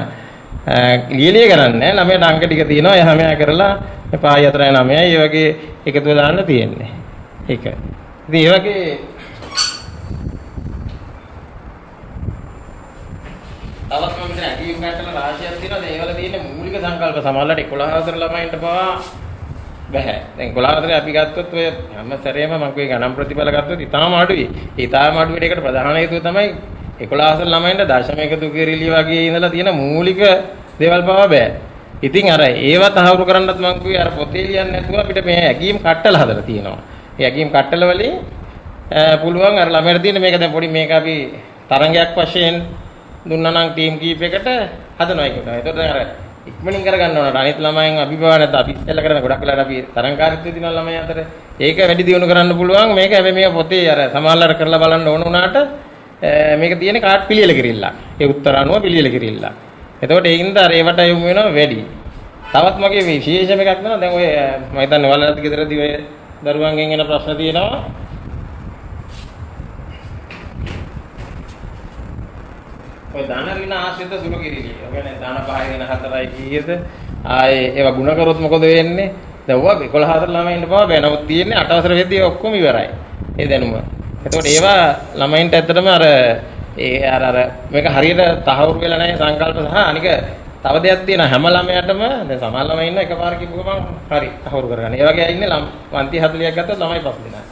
ලියලිය කරන්නේ නැහැ. ළමයාට අංක ටික තියෙනවා. එහා මෙහා කරලා එපා 4 9යි ඒ වගේ එකතුව දාන්න තියෙන්නේ. ඒක. ඉතින් ඒ වගේ තවත් මම මෙතන ඇටීම් ගන්නලා රාශියක් තියෙනවා. ඒවල තියෙන මූලික සංකල්ප සමහරවිට 11 වසර ළමයින්ට පවා බෑ. දැන් 11 වසරේ අපි ගත්තොත් ඔය හැම සැරේම මම කිය ගණන් ප්‍රතිඵල ගත්තොත් ඉතාලම අඩුයි. ඒ ඉතාලම අඩු වෙන එකට ප්‍රධාන හේතුව තමයි 11 වසර ළමයින්ට දශමයක තුකේරිලි වගේ ඉඳලා තියෙන මූලික දේවල් පවා බෑ. ඉතින් අර ඒව තහවුරු කරන්නත් මම කිව්වේ අර පොතේ ලියන්නේ නැතුව අපිට මේ ඇගීම් කට්ටල හදලා තියෙනවා. ඒ ඇගීම් කට්ටල වලින් පුළුවන් අර ළමයට තියෙන මේක දැන් පොඩි මේක අපි තරංගයක් වශයෙන් දුන්නා නම් ටීම් කීපයකට හදනවා ඒකට. ඒතකොට දැන් අර ඉක්මනින් කරගන්න ඕනට අනිත් ළමයන් අභිභාව නැත්නම් අපි ඉස්සෙල්ලා කරන ගොඩක් වෙලාවට අපි තරංකාරීත්වය දිනන ළමයි අතර ඒක වැඩි දියුණු කරන්න පුළුවන්. මේක හැබැයි මේක පොතේ අර සමානලර කරලා බලන්න ඕන වුණාට මේක තියෙන කාඩ් පිළියෙල කිරිල්ල. ඒ උත්තර අනුව පිළියෙල කිරිල්ල. එතකොට ඒකින්ද අර ඒවට යොමු වෙනවා වැඩි. තවත් මගේ විශේෂම එකක් තමයි දැන් ඔය මම හිතන්නේ ඔයාලට ගෙදරදී ඔය දරුවන්ගෙන් එන ප්‍රශ්න තියෙනවා. ඔය දාන ඍණ ආශ්‍රිත සුළු කිරිලි. ඒ කියන්නේ දාන 5 වෙන 4යි කීයද? ආයේ ඒවා ಗುಣ කරොත් මොකද වෙන්නේ? දැන් ඔවා 11 4 ළමයින්ට පවා බෑ. නමුත් තියෙන්නේ 8 වසර වෙද්දී ඔක්කොම ඉවරයි. ඒ දැනුම. එතකොට ඒවා ළමයින්ට ඇත්තටම අර මේක හරියට තහවුරු වෙලා නැහැ සංකල්ප සහ අනික තව දෙයක් තියෙනවා හැම ළමයාටම දැන් සමහර ළමයි ඉන්න එකපාර කිව්ව ගමන් හරි තහවුරු කරගන්න. ඒ වගේ ඉන්නේ පන්ති 40ක් ගත්තොත් ළමයි 5 දෙනා.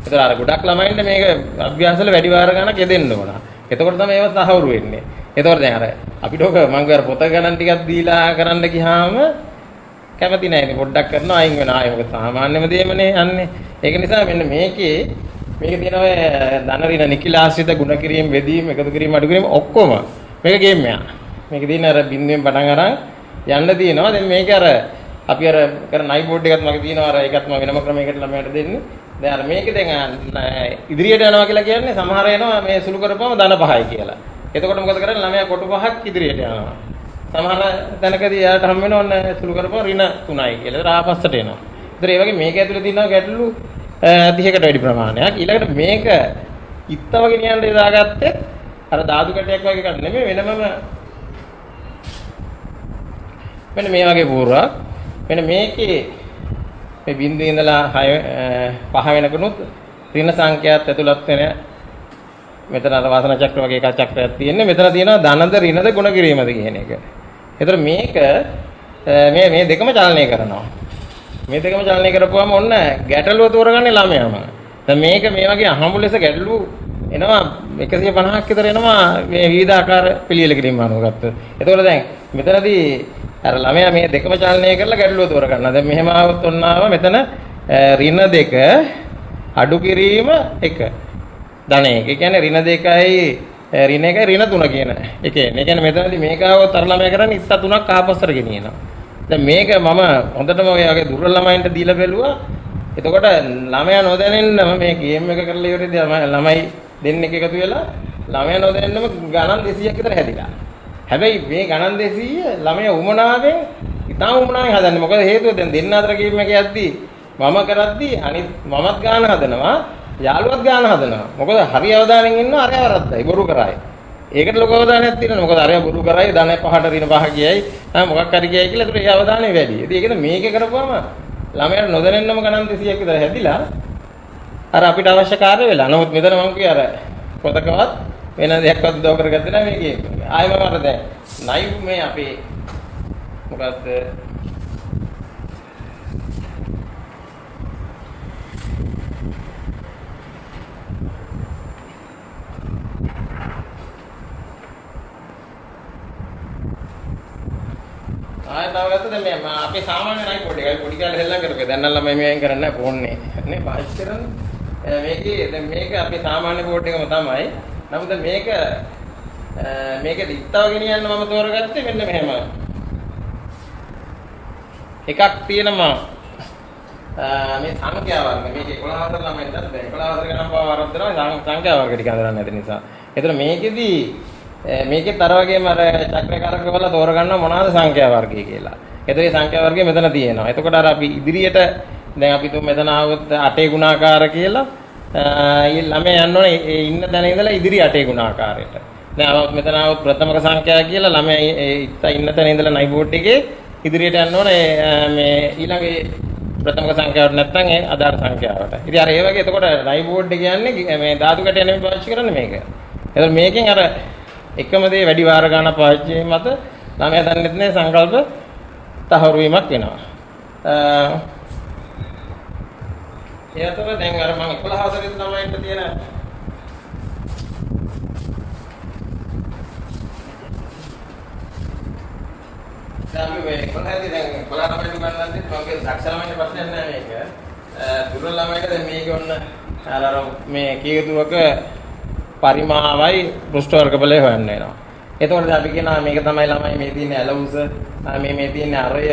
ඒතර අර ගොඩක් ළමයින්ට මේක අභ්‍යාස වල වැඩි වාර ගණනක් යෙදෙන්න ඕන. එතකොට තමයි ඒව තහවුරු වෙන්නේ. එතකොට දැන් අර අපිට ඔක මම අර පොත ගණන් ටිකක් දීලා කරන්න ගියාම කැමති නැහැ. ඉතින් පොඩ්ඩක් කරනවා අයින් වෙනවා. ආයෙ මොකද සාමාන්‍යම දේමනේ යන්නේ. ඒක නිසා මෙන්න මේකේ තියෙන ඔය ධන ඍණ නිකිල ආශ්‍රිත ගුණ කිරීම, බෙදීම, එකතු කිරීම, අඩු කිරීම ඔක්කොම මේක ගේම් එකක්. මේකේ තියෙන අර බින්දුවෙන් පටන් අරන් යන්න තියෙනවා. දැන් මේක අර අපි අර කරන නයි බෝඩ් එකත් මගේ තියෙනවා. අර ඒකත් මම වෙනම ක්‍රමයකට ළමයට දෙන්නේ. දැන් අර මේකේ දැන් ඉදිරියට යනවා කියලා කියන්නේ සමහර එනවා මේ සුළු කරපුවම ධන 5යි කියලා. එතකොට මොකද කරන්නේ? ළමයා කොටු 5ක් ඉදිරියට යනවා. සමහර තැනකදී එයාට හම් වෙන ඕන සුළු කරපුවම ඍණ 3යි කියලා. ඒක ආපස්සට එනවා. ඒතර ඒ වගේ මේක ඇතුලේ තියෙනවා ගැටලු 30කට වැඩි ප්‍රමාණයක්. ඊළඟට මේක ඉත්තව ගෙනියන්න දාගත්තේ අර ධාතු කැටයක් වගේ එකක් නෙමෙයි වෙනමම මෙන්න මේ වගේ පූර්වක්. මෙන්න මේකේ මේ බින්දුවේ ඉඳලා 5 වෙනකනුත් ඍණ සංඛ්‍යාත් ඇතුළත් වෙන මෙතන අර වාසන චක්‍ර වගේ එකක් චක්‍රයක් තියෙන්නේ. මෙතන තියෙනවා ධනද ඍණද ගුණ කිරීමද කියන එක. ඒතර මේක මේ දෙකම චලනය කරනවා. මේ දෙකම චලනය කරපුවම ඔන්න ගැටලුව තෝරගන්නේ ළමයාම. දැන් මේක මේ වගේ අහඹු ලෙස ගැටලු එනවා 150ක් විතර එනවා මේ විවිධ ආකාර පිළියෙල කිරීම අනුව ගත්තොත්. එතකොට දැන් මෙතනදී අර ළමයා මේ දෙකම චලනය කරලා ගැටලුව තෝරගන්නවා. දැන් මෙහෙම ආවොත් ඔන්න ආව මෙතන ඍණ 2 අඩු කිරීම 1 ධන 1. ඒ කියන්නේ ඍණ 2යි ඍණ 1යි ඍණ 3 කියන එකේ. ඒ කියන්නේ මෙතනදී මේක ආවොත් අර ළමයා කරන්නේ ඉත්ත 3ක් ආපස්සට ගෙනියනවා. දැන් මේක මම හොඳටම ඔය වගේ දුර්වල ළමයින්ට දීලා බැලුවා. එතකොට ළමයා නොදැනෙන්නම මේ ගේම් එක කරලා ඉවරදී ළමයි දෙන්නෙක් එකතු වෙලා ළමයා නොදැනෙන්නම ගණන් 200ක් විතර හැදිලා. හැබැයි මේ ගණන් 200 ළමයා උමනාවෙන් ඉතාම උමනාවෙන් හදන්නේ. මොකද හේතුව දැන් දෙන්න අතර ගේම් එක යද්දී මම කරද්දී අනිත් මමත් ගාන හදනවා, යාළුවත් ගාන හදනවා. මොකද හරි අවධානයෙන් ඉන්නවා අරය වරද්දයි බොරු කරයි. ඒකට ලොකු අවධානයක් තියෙනවා. මොකද අරය බොරු කරයි ධන 5ට ඍණ 5 කියයි. මොකක් හරි කියයි කියලා ඒකට ඒ අවධානය වැඩි. ඉතින් ඒකද මේක කරපුවම ළමයාට නොදැනෙන්නම ගණන් 200ක් විතර හැදිලා අර අපිට අවශ්‍ය කාර්ය වෙලා. නමුත් මෙතන මම කිය අර පොතකවත් වෙන දෙයක්වත් උදව් කරගත්තේ නැහැ මේකේ. ආයෙම මට දැන් නයිව් මේ අපේ මොකද්ද තව ගත්ත දැන් මේ අපේ සාමාන්‍ය නයි පොඩි එකයි පොඩි කාලේ හෙල්ලම් කරපේ. දැන් නම් ළමයි මේවෙන් කරන්නේ නැහැ ෆෝන්නේ. නේ පාවිච්චි කරන්නේ. මේකේ දැන් මේක අපේ සාමාන්‍ය බෝඩ් එකම තමයි. නමුත් මේක දිත්තව ගෙනියන්න මම තෝරගත්තේ මෙන්න මෙහෙම. එකක් තියෙනවා මේ සංඛ්‍යා වර්ග. මේක 11 හතර ළමයි දැන් 11 හතර ගණන් පාව වරද්දනවා සංඛ්‍යා වර්ග ටික හදන්න නැති නිසා. ඒතර මේකෙදී මේකෙත් අර වගේම අර චක්‍රකාරක වල තෝරගන්න මොනවාද සංඛ්‍යා වර්ගය කියලා. ඒතර මේ සංඛ්‍යා වර්ගය මෙතන තියෙනවා. එතකොට අර අපි ඉදිරියට දැන් අපි තුන් මෙතන ආවොත් 8 ගුණාකාර කියලා ළමයා යන්න ඕනේ ඒ ඉන්න තැන ඉඳලා ඉදිරි 8 ගුණාකාරයට. දැන් ආවොත් මෙතන ආවොත් ප්‍රථමක සංඛ්‍යා කියලා ළමයා ඉන්න තැන ඉඳලා නයි බෝඩ් එකේ ඉදිරියට යන්න ඕනේ මේ ඊළඟේ ප්‍රථමක සංඛ්‍යාවට නැත්නම් ඒ අදාළ සංඛ්‍යාවට. ඉතින් අර ඒ වගේ එතකොට නයි බෝඩ් එක කියන්නේ මේ ධාතු කැටය නෙමෙයි පාවිච්චි කරන්නේ මේක. එතකොට මේකෙන් අර එකම දේ වැඩි වාර ගන්න පාවිච්චි වීම මත ළමයා දන්නේ නැහැ සංකල්ප තහවුරු වීමක් වෙනවා. ඒ අතර දැන් අර මම 11 හතරේ ළමයින්ට තියෙන දැන් මේ 11 දැන් 11 ළමයින්ට ගන්නත් මගේ දක්ෂ ළමයින්ට ප්‍රශ්නයක් නැහැ මේක. දුර්වල ළමයින්ට දැන් මේක ඔන්න අර මේ කීයතුවක පරිමාවයි පෘෂ්ඨ වර්ගඵලය හොයන්න වෙනවා. එතකොට අපි කියනවා මේක තමයි ළමයි මේ තියෙන ඇලවුස, මේ තියෙන අරය,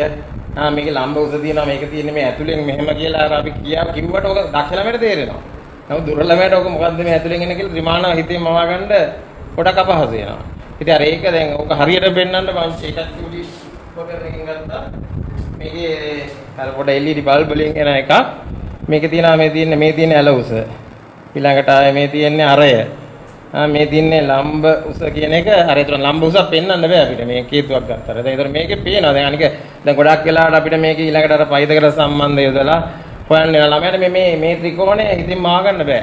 මේකේ ලම්බ උස තියෙනවා, මේක තියෙන්නේ මේ ඇතුලෙන් මෙහෙම කියලා අර අපි කිව්වට ඔක දක්ෂ ළමයට තේරෙනවා. නමුත් දුර්වල ළමයට ඔක මොකද්ද මේ ඇතුලෙන් එන කියලා ත්‍රිමාණ හිතේ මවා ගන්න පොඩක් අපහසු වෙනවා. ඉතින් අර ඒක දැන් ඔක හරියට පෙන්වන්න මම ඒකත් චූටි පොකරකින් ගත්තා. මේකේ අර පොඩ LED බල්බ් වලින් එන එකක්. මේකේ තියෙනවා මේ තියෙන ඇලවුස. ඊළඟට මේ තියෙන්නේ අරය. මේ තියන්නේ ලම්බ උස කියන එක අර ඒතර ලම්බ උසක් පෙන්වන්න බෑ අපිට මේ කේතුවක් ගත්තාට. දැන් ඒතර මේකේ පේනවා. දැන් අනික දැන් ගොඩක් වෙලාවට අපිට මේක ඊළඟට අර පයිදකට සම්බන්ධ යොදලා හොයන්න වෙනවා. ළමයාට මේ ත්‍රිකෝණය හිතින් මා ගන්න බෑ.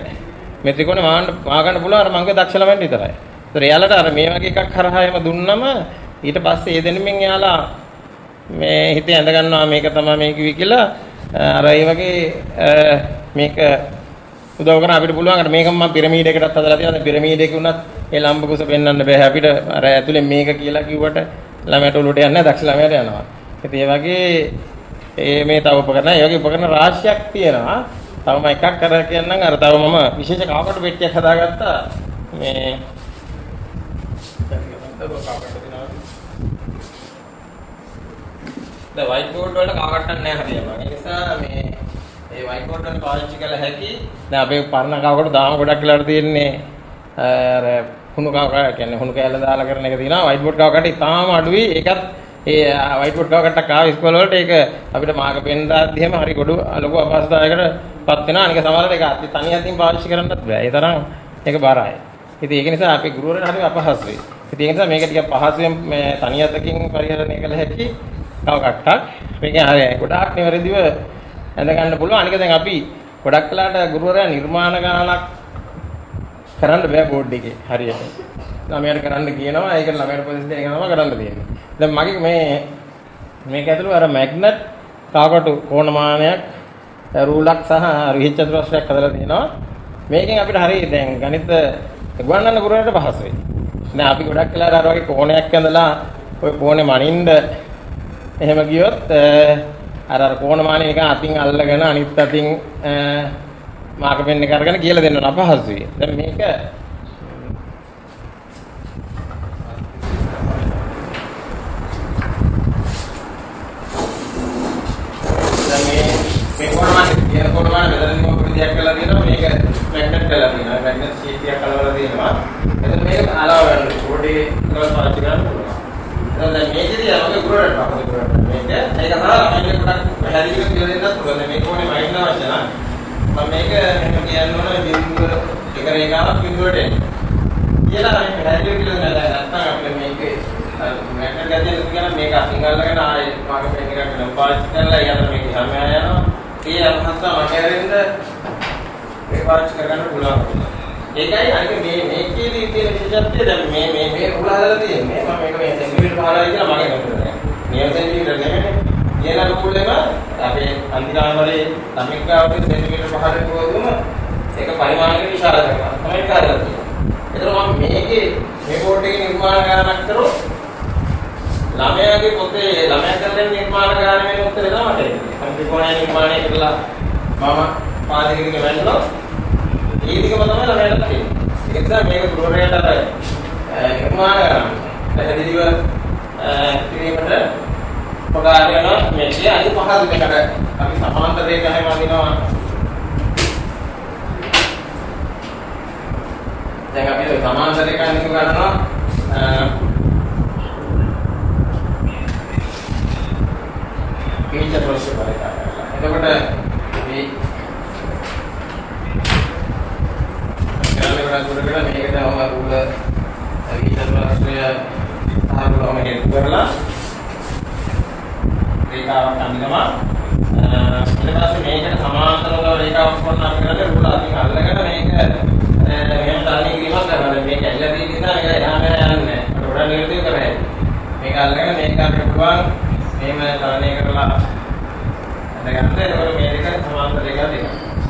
මේ ත්‍රිකෝණය මා ගන්න පුළුවන් අර මංගේ දක්ෂ ළමයින්ට විතරයි. ඒතර එයාලට අර මේ වගේ එකක් හරහා එම දුන්නම ඊට පස්සේ ඒ දෙන්නෙමින් එයාලා මේ හිතේ ඇඳ ගන්නවා මේක තමයි මේ කිවි කියලා අර ඒ වගේ මේක උදව් කරන අපිට පුළුවන් අර මේක මම පිරමීඩයකටත් හදලා තියෙනවා. දැන් පිරමීඩයක වුණත් ඒ ලම්බ කුස පෙන්වන්න බෑ අපිට. අර ඇතුලේ මේක කියලා කිව්වට ළමයට උලුට යන්නේ නැහැ, දක්ෂ ළමයට යනවා. ඉතින් ඒ වගේ මේ තව උපකරණ, ඒ වගේ උපකරණ රාශියක් තියෙනවා. තව මම එකක් කර කියන්නම්. අර තව මම විශේෂ කවකට පෙට්ටියක් හදාගත්තා. මේ දැන් white board වල කවකටක් නැහැ හරියම. ඒ නිසා මේ white board වල පාවිච්චි කළ හැකි. දැන් අපේ පරණ කවකට දාම ගොඩක් වෙලාට තියෙන්නේ අර කුණු කවකට කියන්නේ හුණු කැල්ල දාලා කරන එක තියෙනවා. white board කවකට ඉතාලම අඩුයි. ඒකත් ඒ white board කවකටක් ආව ඉස්කෝල වලට ඒක අපිට මාක පෙන් දාද්දි එහෙම හරි ගොඩ ලොකු අපහසුතාවයකටපත් වෙනවා. අනික සමහරවිට ඒක අති තනි අතින් පාවිච්චි කරන්නත් බෑ. ඒ තරම් ඒක බරයි. ඉතින් ඒක නිසා අපේ ගුරුවරයා හරි අපහසුයි. ඉතින් ඒ නිසා මේක ටිකක් පහසුවෙන් මේ තනි අතකින් පරිහරණය කළ හැකි කවකටක්. මේකෙන් හරි ගොඩාක් නිවැරදිව ඇඳ ගන්න පුළුවන්. අනික දැන් අපි ගොඩක් වෙලාට ගුරුවරයා නිර්මාණ ගානක් කරන්න බෑ බෝඩ් එකේ හරියට. ළමයාට කරන්න කියනවා. ඒක ළමයාට උපදෙස් දෙන එක තමයි කරන්න තියෙන්නේ. දැන් මගේ මේක ඇතුළේ අර මැග්නට් කාකටු කෝණමානයක් රූලක් සහ රිහිච් චතුරස්‍රයක් හදලා තියෙනවා. මේකෙන් අපිට හරි දැන් ගණිත ගුවන්වන්න ගුරුවරයාට පහසුයි. දැන් අපි ගොඩක් වෙලාවට අර වගේ කෝණයක් ඇඳලා ওই කෝණේ මනින්න එහෙම ගියොත් අර කෝණමානේ නිකන් අතින් අල්ලගෙන අනිත් අතින් මාක පෙන් එක අරගෙන කියලා දෙන්න අපහසුයි. දැන් මේක මේ කොටමානේ මෙතනින් මොකද විදියක් කරලා තියෙනවා. මේක මැග්නට් කරලා තියෙනවා. මැග්නට් ෂීට් එකක් අලවලා තියෙනවා. එතන මේක අලව ගන්න බෝඩ් එකේ ක්‍රොස් පාවිච්චි කරන්න පුළුවන්. දැන් මේකේදී අපේ ගුරුවරට අපේ ගුරුවරට මේක ඒක තමයි මේක පොඩක් පැහැදිලිව කියලා දෙන්නත් පුළුවන්. මේක ඕනේ මයින්ඩ් අවශ්‍ය නම් මම මේක මෙහෙම කියන්න ඕන බිඳුව එක රේඛාවක් බිඳුවට එන්න. කියලා අපි පැහැදිලිව කියලා දෙන්න නැත්නම් අපිට මේකේ මැග්නට් ගැදියන කියන මේක අතින් අල්ලගෙන ආයේ මාක පෙන් එකක් නම් පාවිච්චි කරලා ඊට මේක හැමයා යනවා. ඒ අපහසුතාව මගහැරෙන්න මේ පාවිච්චි කරගන්න පුළුවන්. ඒකයි අනික මේකේදී තියෙන විශේෂත්වය දැන් මේ රූල හදලා තියෙන්නේ. මම මේක මේ සෙන්ටිමීටර් 15යි කියලා මගේ නෝට් එකේ. නියම සෙන්ටිමීටර් නෙමෙයි. කියන රූලෙම අපේ අන්තිකාමරේ සමීක්ෂාවේ සෙන්ටිමීටර් 15 දුවදුම ඒක පරිමාණයක විශාල කරනවා. තමයි හදලා තියෙන්නේ. ඒතර මම මේකේ මේ බෝඩ් එකේ නිර්මාණ ගණනක් කරොත් ළමයාගේ පොතේ ළමයා කරන නිර්මාණ ගානමේ උත්තරේ තමයි මට එන්නේ. සම්පූර්ණ නිර්මාණය කරලා මම පාදකකින් වැන්නොත් ඒ දිගම තමයි ළමයාට තියෙන්නේ. ඒ නිසා මේක ගුරුවරයාට නිර්මාණ ගාන පැහැදිලිව කිරීමට උපකාර වෙනවා. මේ කිය අනිත් පහසු දෙකට අපි සමාන්තර රේඛාවෙන් වදිනවා. දැන් අපි සමාන්තර රේඛාවෙන් ගන්නවා මේක ප්‍රශ්න කරලා. එතකොට මේ ගාලේ වල මේකට අවම රූල විතර ප්‍රශ්නය ආරම්භවම හේතු කරලා රේඛාවක් අඳිනවා. ඊට පස්සේ මේකට සමාන්තරව රේඛාවක් කරන අපි කරන්නේ රූල අතින් අල්ලගෙන මේක මෙහෙම තරණය කිරීමක් කරනවා. මේක ඇල්ලලා තියෙන නිසා මේක එහා මෙහා යන්නේ නැහැ. ඒකට උඩ නිර්දේශ කරන්නේ. මේක අල්ලගෙන මේක අපිට පුළුවන් මේම තරණය කරලා දැන් ඒකට මේ දෙක සමාන්තර දෙක දෙක.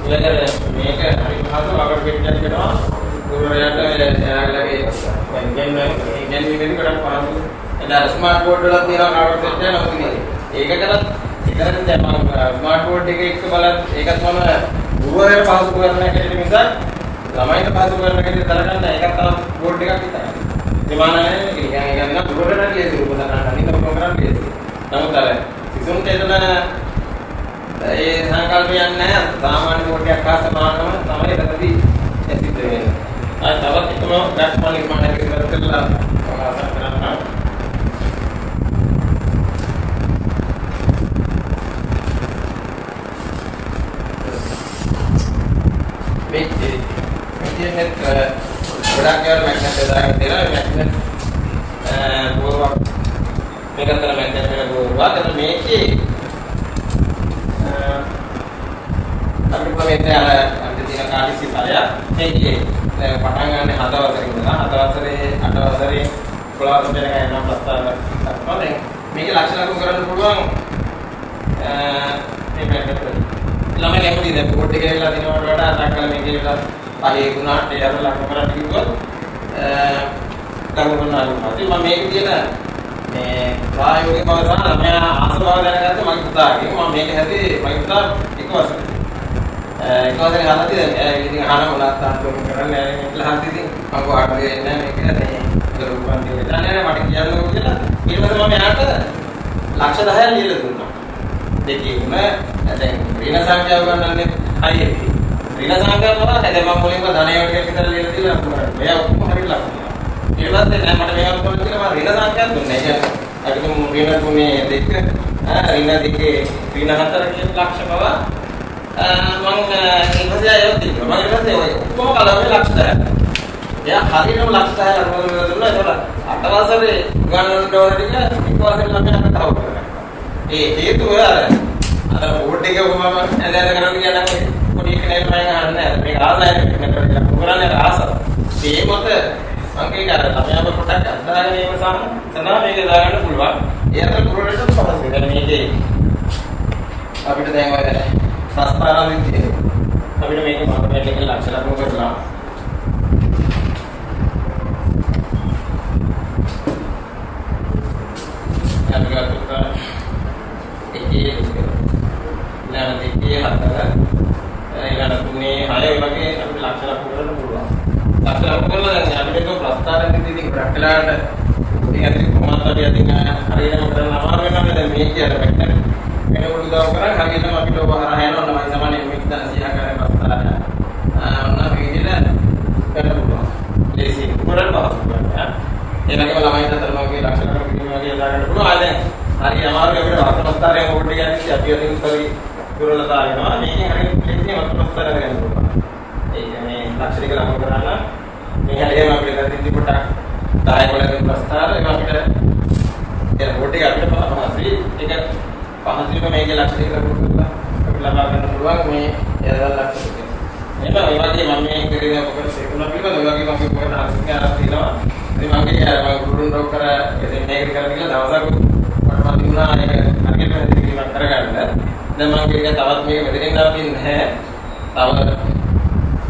ඊළඟට මේක හරි පහසු වගට පිටියක් වෙනවා. ගුරුවරයාට එයාලගේ ඉගෙනීමේදී ගොඩක් පහසු. එදා ස්මාර්ට් බෝඩ් වල තියෙනවා කවර් සෙට් එක නමුත් ඒකකටත් ඉතරෙන් දැන් මම ස්මාර්ට් බෝඩ් එකේ එක්ක බලත් ඒකත් මම ගුරුවරයාට පහසු කරන එකට මිසක් ළමයින්ට පහසු කරන එකට තරකන්න ඒකත් තමයි බෝඩ් එකක් විතරයි. විමානනේ කියන්නේ ගන්න ගුරුවරයාට ලේසි උපකරණ අනිත් උපකරණ ලේසි. නමුත් අර සිසුන්ට එතන ඒ සංකල්පයක් නැහැ. සාමාන්‍ය කොටයක් හා සමානව තමයි එතනදී සිද්ධ වෙන්නේ. අය තවත් එකම ග්‍රැෆ් නිර්මාණයක් කරලා ආසන්න කරනවා. මේක ගොඩක් ඒවා මැග්නට් දාගෙන තියෙනවා. මැග්නට් බෝරුවක් මේකට මැග්නට් එක බෝරුවක්. අතන මේකේ අපිට කොහෙන්ද අපිට තියෙන කාර්යසි සාරය මේකේ පටන් ගන්න 7 වසරේ ඉඳලා 7 වසරේ 8 වසරේ 11 වසරේ යන ප්‍රස්තාව දක්වා දැන් මේකේ ලක්ෂණ ලකුණු කරන්න පුළුවන් මේ මැග්නට් ළමයි ලැබුණේ දැන් බෝඩ් එකේ වෙලා දිනවට වඩා ටක්කල මේකේ වෙලා පහේ ගුණාට ඒ අර ලකුණු කරන්න කිව්වොත් ලකුණු කරනවා. ඉතින් මම මේකේ තියෙන මේ ප්‍රායෝගික බව සහ ළමයා ආස බව දැනගත්ත මගේ පුතාගේ මම මේක හැදී මගේ පුතා එක වසරේ. එක වසරේ හරහාදී දැන් ඉතින් අහන මොනවත් තාත්තෝ කරන්නේ නැහැ කියලා හන්දි ඉතින් මම වාඩි වෙන්නේ නැහැ මේක නේ. ඒක උපන්ති වෙලා නැහැ මට කියන්නකෝ කියලා. ඊට පස්සේ මම යාට ලක්ෂ 10ක් දීලා දුන්නා. දෙකේම දැන් ඍණ සංඛ්‍යාව ගන්නන්නේ හරියට. ඍණ සංඛ්‍යාව තමයි දැන් මම මුලින්ම ධනයට විතර ලියලා දීලා මෙයා ඔක්කොම හරියට ලක්ෂ. ඊට පස්සේ නෑ මට මේක කරන්න කියලා මම ඍණ සංඛ්‍යාවක් දුන්නා. ඒ කියන්නේ අපිට ඍණ 3 දෙක ඍණ දෙකේ ඍණ 4 කියන ලක්ෂ බව මම ඉන්පස්සේ ආයෙත් දුන්නා. මම ඊට පස්සේ ඔය ඔක්කොම කලවන්නේ ලක්ෂ 10ක්. එයා හරියටම ලක්ෂ 10ක් අරගෙන දුන්නා. ඒකට 8 වසරේ ගණන් ඕන ටික 1 වසරේ ළමයාට තව කරගන්නවා. ඒ හේතුව අර බෝඩ් එක ඔබ මම ඇඳ කරන්න කියනවා පොඩි කෙනෙක් මම අහන්නේ මේක ආසයි මේක කරන්නේ ආසයි. ඒ මත මම ඒක අර ළමයාව පොඩ්ඩක් අදාගෙන ඒව සඳහා මේක දාගන්න පුළුවන්. ඒ අතර පුරවැසිට පහසුයි. දැන් මේකේ අපිට දැන් ඔය සස්පාරාමිතිය අපිට මේක මාතෘකාවේ ලක්ෂ ලකුණු කරලා හරි අමාරුයි අපිට වර්තමානස්තරයෙන් ඕඩ් එක යන්නේ අපි අදින් උත්තරී දුරල දානවා මේකෙන් හරියට ඉන්නේ වර්තමානස්තර ගන්න පුළුවන් ඒ කියන්නේ ලක්ෂණික ලකුණු කරන්න මේ හැලේම අපිට ගතින් පොටක් 10 වලකින් ප්‍රස්තාර ඒක අපිට ඒ ඕඩ් එක අපිට පහසුයි ඒක පහසුයිම මේකේ ලක්ෂණික ලකුණු කරලා අපිට ලබා ගන්න පුළුවන් මේ එරවල් ලක්ෂණ එහෙනම් ඒ වගේ මම මේ කරගෙන ඔබට සේකුණා පිළිබඳව ඒ වගේ මම ඔබට ආශිර්වාද තියෙනවා ඉතින් මම කියන්නේ මම ගුරුන් රෝකර එතෙන් මේක කරලා කියලා දවසක් මම දුන්නා ඒක හරියට ඉතිරිවක් කරගන්න. දැන් මම මේක තවත් මේක මෙතනින් නවතින්නේ නැහැ. තව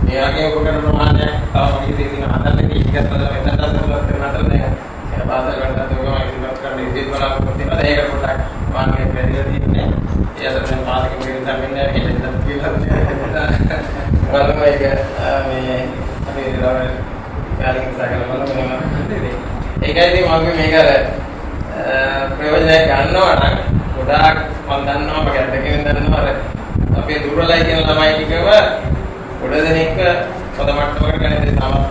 මේ වගේ උපකරණ ප්‍රමාණයක් තව මගේ තියෙන හදන්න ටිකක් හදලා මෙතනට අදලා කරනතර දැන් ඒ පාසල් වලට ඔයගොම ඉතිරිවක් කරන්න ඉතිරි බලාපොරොත්තු වෙනවා. ඒක පොඩ්ඩක් මම මේ වැඩිලා තියෙන්නේ. ඒ අතරින් පාසලෙන් මෙතන තමයි එන්න කියලා. වලම ඒක මේ අපි ඉරවල් කාලින් සාකල වල ඒකයි ඉතින් මම මේක ප්‍රයෝජනයක් ගන්නවා නම් ගොඩාක් මම දන්නවා මගේ අත්දැකීම් දන්නවා අර අපේ දුර්වලයි කියන ළමයි ටිකව ගොඩ දෙනෙක් පොද මට්ටමකට ගණන්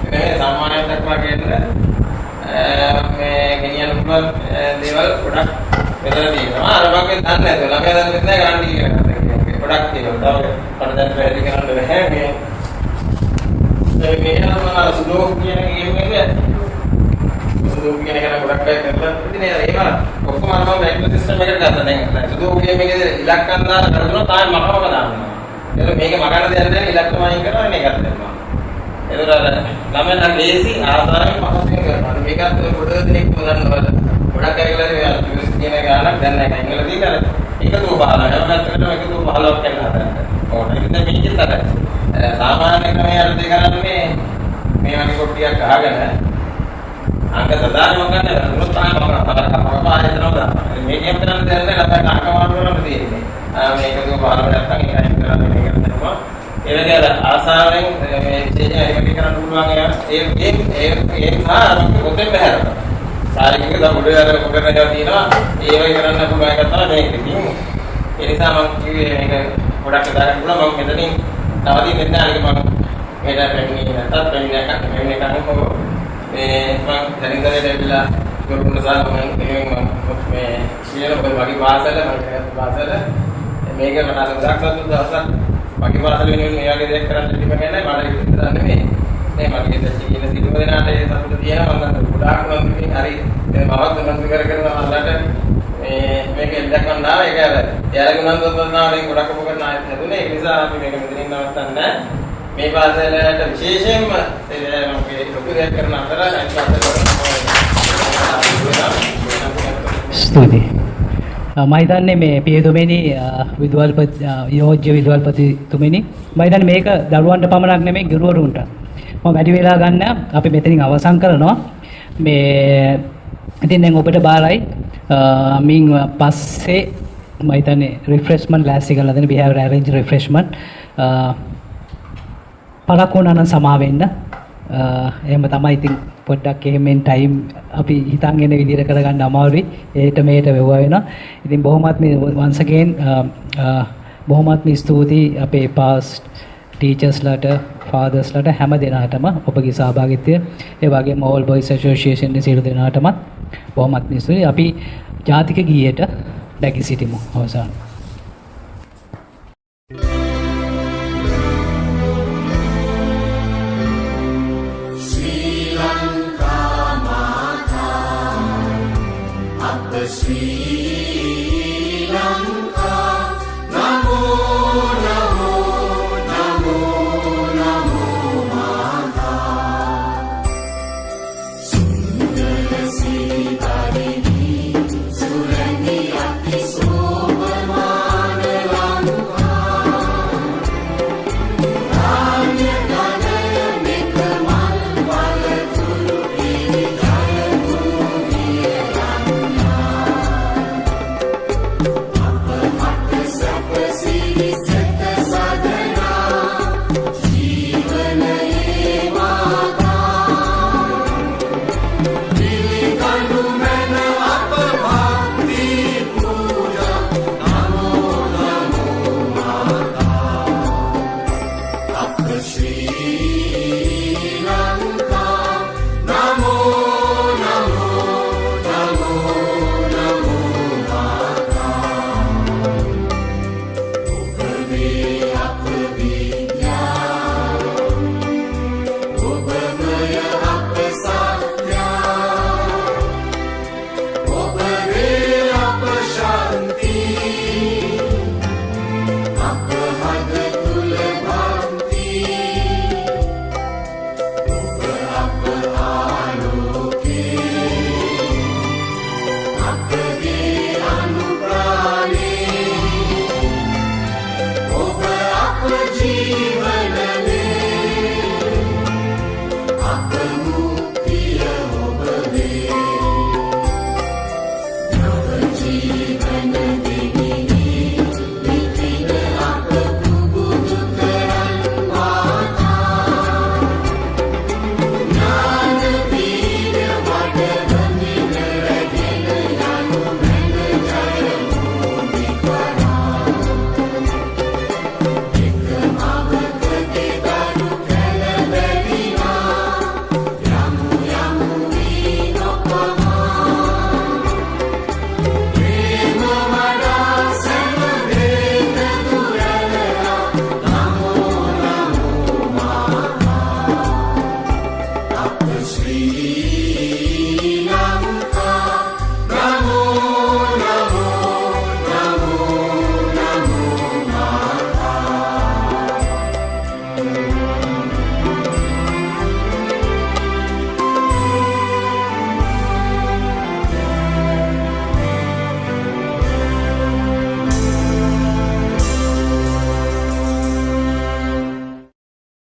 නෙමෙයි සාමාන්‍යයෙන් දක්වා ගන්න මේ ගෙනියන්න පුළුවන් දේවල් ගොඩක් මෙතන තියෙනවා අර වගේ දන්නේ නැතුව ළමයා දන්නේ නැහැ ගන්න කියලා ගොඩක් තියෙනවා තව මට දැන් වැඩි කරන්න බැහැ මේ යන සුදෝ කියන ගේමේ සුදෝ කියන එක ගොඩක් අය කරලා ඉතින් ඒක ඔක්කොම අරම බැංකු සිස්ටම් එකට ගත්තා දැන් සුදෝ ගේම් එකේ ඉලක්කම් දාලා කරනවා තාම මකමක දානවා ඒක මේක මකන්න දෙයක් නැහැ ඉලක්කම අයින් කරනවා මේකත් කරනවා ඒතර ළමයන් ලේසි ආසාවෙන් පහසුවෙන් කරනවා මේකත් පොඩ දෙනෙක් හොදන්නවල ගොඩක් අය කියලා කියන ගානක් දැන් නැහැ ඉංග්‍රීසි කියලා එකතු 15 හැමදාම එකතු 15ක් කරන්න හදන්න ඕන ඉතින් මේකෙත් අර සාමාන්‍ය ක්‍රමයේ අර්ථය කරන්නේ මේ වගේ කොට්ටියක් අහගෙන අංග සදානම ගන්න දුන්නොත් තමයි මම ආයතනවා. මේකෙන් කරන්නේ දැන් නෑ අපේ අංගමාන වලම තියෙන්නේ. මේක දුක බලන්න නැත්නම් ඒකයි කරන්නේ මේක කරනවා. ඒ වගේ අර ආසාවෙන් මේ විශේෂයෙන් ඒකට කරන්න පුළුවන් ඒ සාරක පොතෙන් බහැරනවා. සාරිකක දමුඩේ අර කොටරනවා තියෙනවා. ඒ වගේ කරන්න පුළුවන් එක තමයි මේක. ඉතින් ඒ නිසා මම කිව්වේ මේක ගොඩක් දාන්න පුළුවන් මම මෙතනින් තවදී මෙන්න අනික මම මේකට පැමිණි නැත්තත් පැමිණි එකක් මේ මම දැනින් දැනට ඇවිල්ලා ගුරුතුමෝ සහ මම මේ කියන ඔය වගේ වාසල මම කරත් වාසල මේක මට අද උදාක්ෂත් දවසක් වගේ වාසල වෙනුවෙන් මේ වගේ දෙයක් කරන්න තිබෙන්නේ නැහැ මට විතර නෙමෙයි මේ මගේ දැච්චි කියන සිදුව දෙනාට ඒ සතුට තියෙනවා මම ගොඩාක් මම හරි මමත් මන්ත්‍රි කරගෙන මල්ලට මේක එල්ලකන්න ආවා ඒක අර එයාලගේ උනන්දු කරනවානේ ගොඩක් ඔබ කරන ආයත හැදුනේ ඒ නිසා අපි මේක මෙතනින් නවත්තන්න මේ පාසලට විශේෂයෙන්ම මගේ ලොකු දෙයක් කරන අතර අනිත් ස්තුතියි. මම හිතන්නේ මේ පියතුමනි විදුහල්පති යෝජ්‍ය විදුහල්පතිතුමනි මම හිතන්නේ මේක දරුවන්ට පමණක් නෙමෙයි ගුරුවරුන්ට. මම වැඩි වෙලා ගන්න අපි මෙතනින් අවසන් කරනවා. මේ ඉතින් දැන් ඔබට බාරයි මින් පස්සේ මම හිතන්නේ රිෆ්‍රෙෂ්මන්ට් ලෑස්ති කරලා දෙන්න. we have arranged refreshment. පරක් වුණා නම් සමා වෙන්න. එහෙම තමයි. ඉතින් පොඩ්ඩක් එහෙමෙන් ටයිම් අපි හිතන් එන විදිහට කරගන්න අමාරුයි. ඒට මේට වෙවුවා වෙනවා. ඉතින් බොහොමත්ම once again බොහොමත්ම ස්තුතියි අපේ past ටීචර්ස්ලාට ෆාදර්ස්ලාට හැම දෙනාටම ඔබගේ සහභාගීත්වය ඒ වගේම all boys association ගේ සියලු දෙනාටමත් බොහොමත්ම ස්තුතියි. අපි ජාතික ගීයට නැගී සිටිමු අවසන්. Sri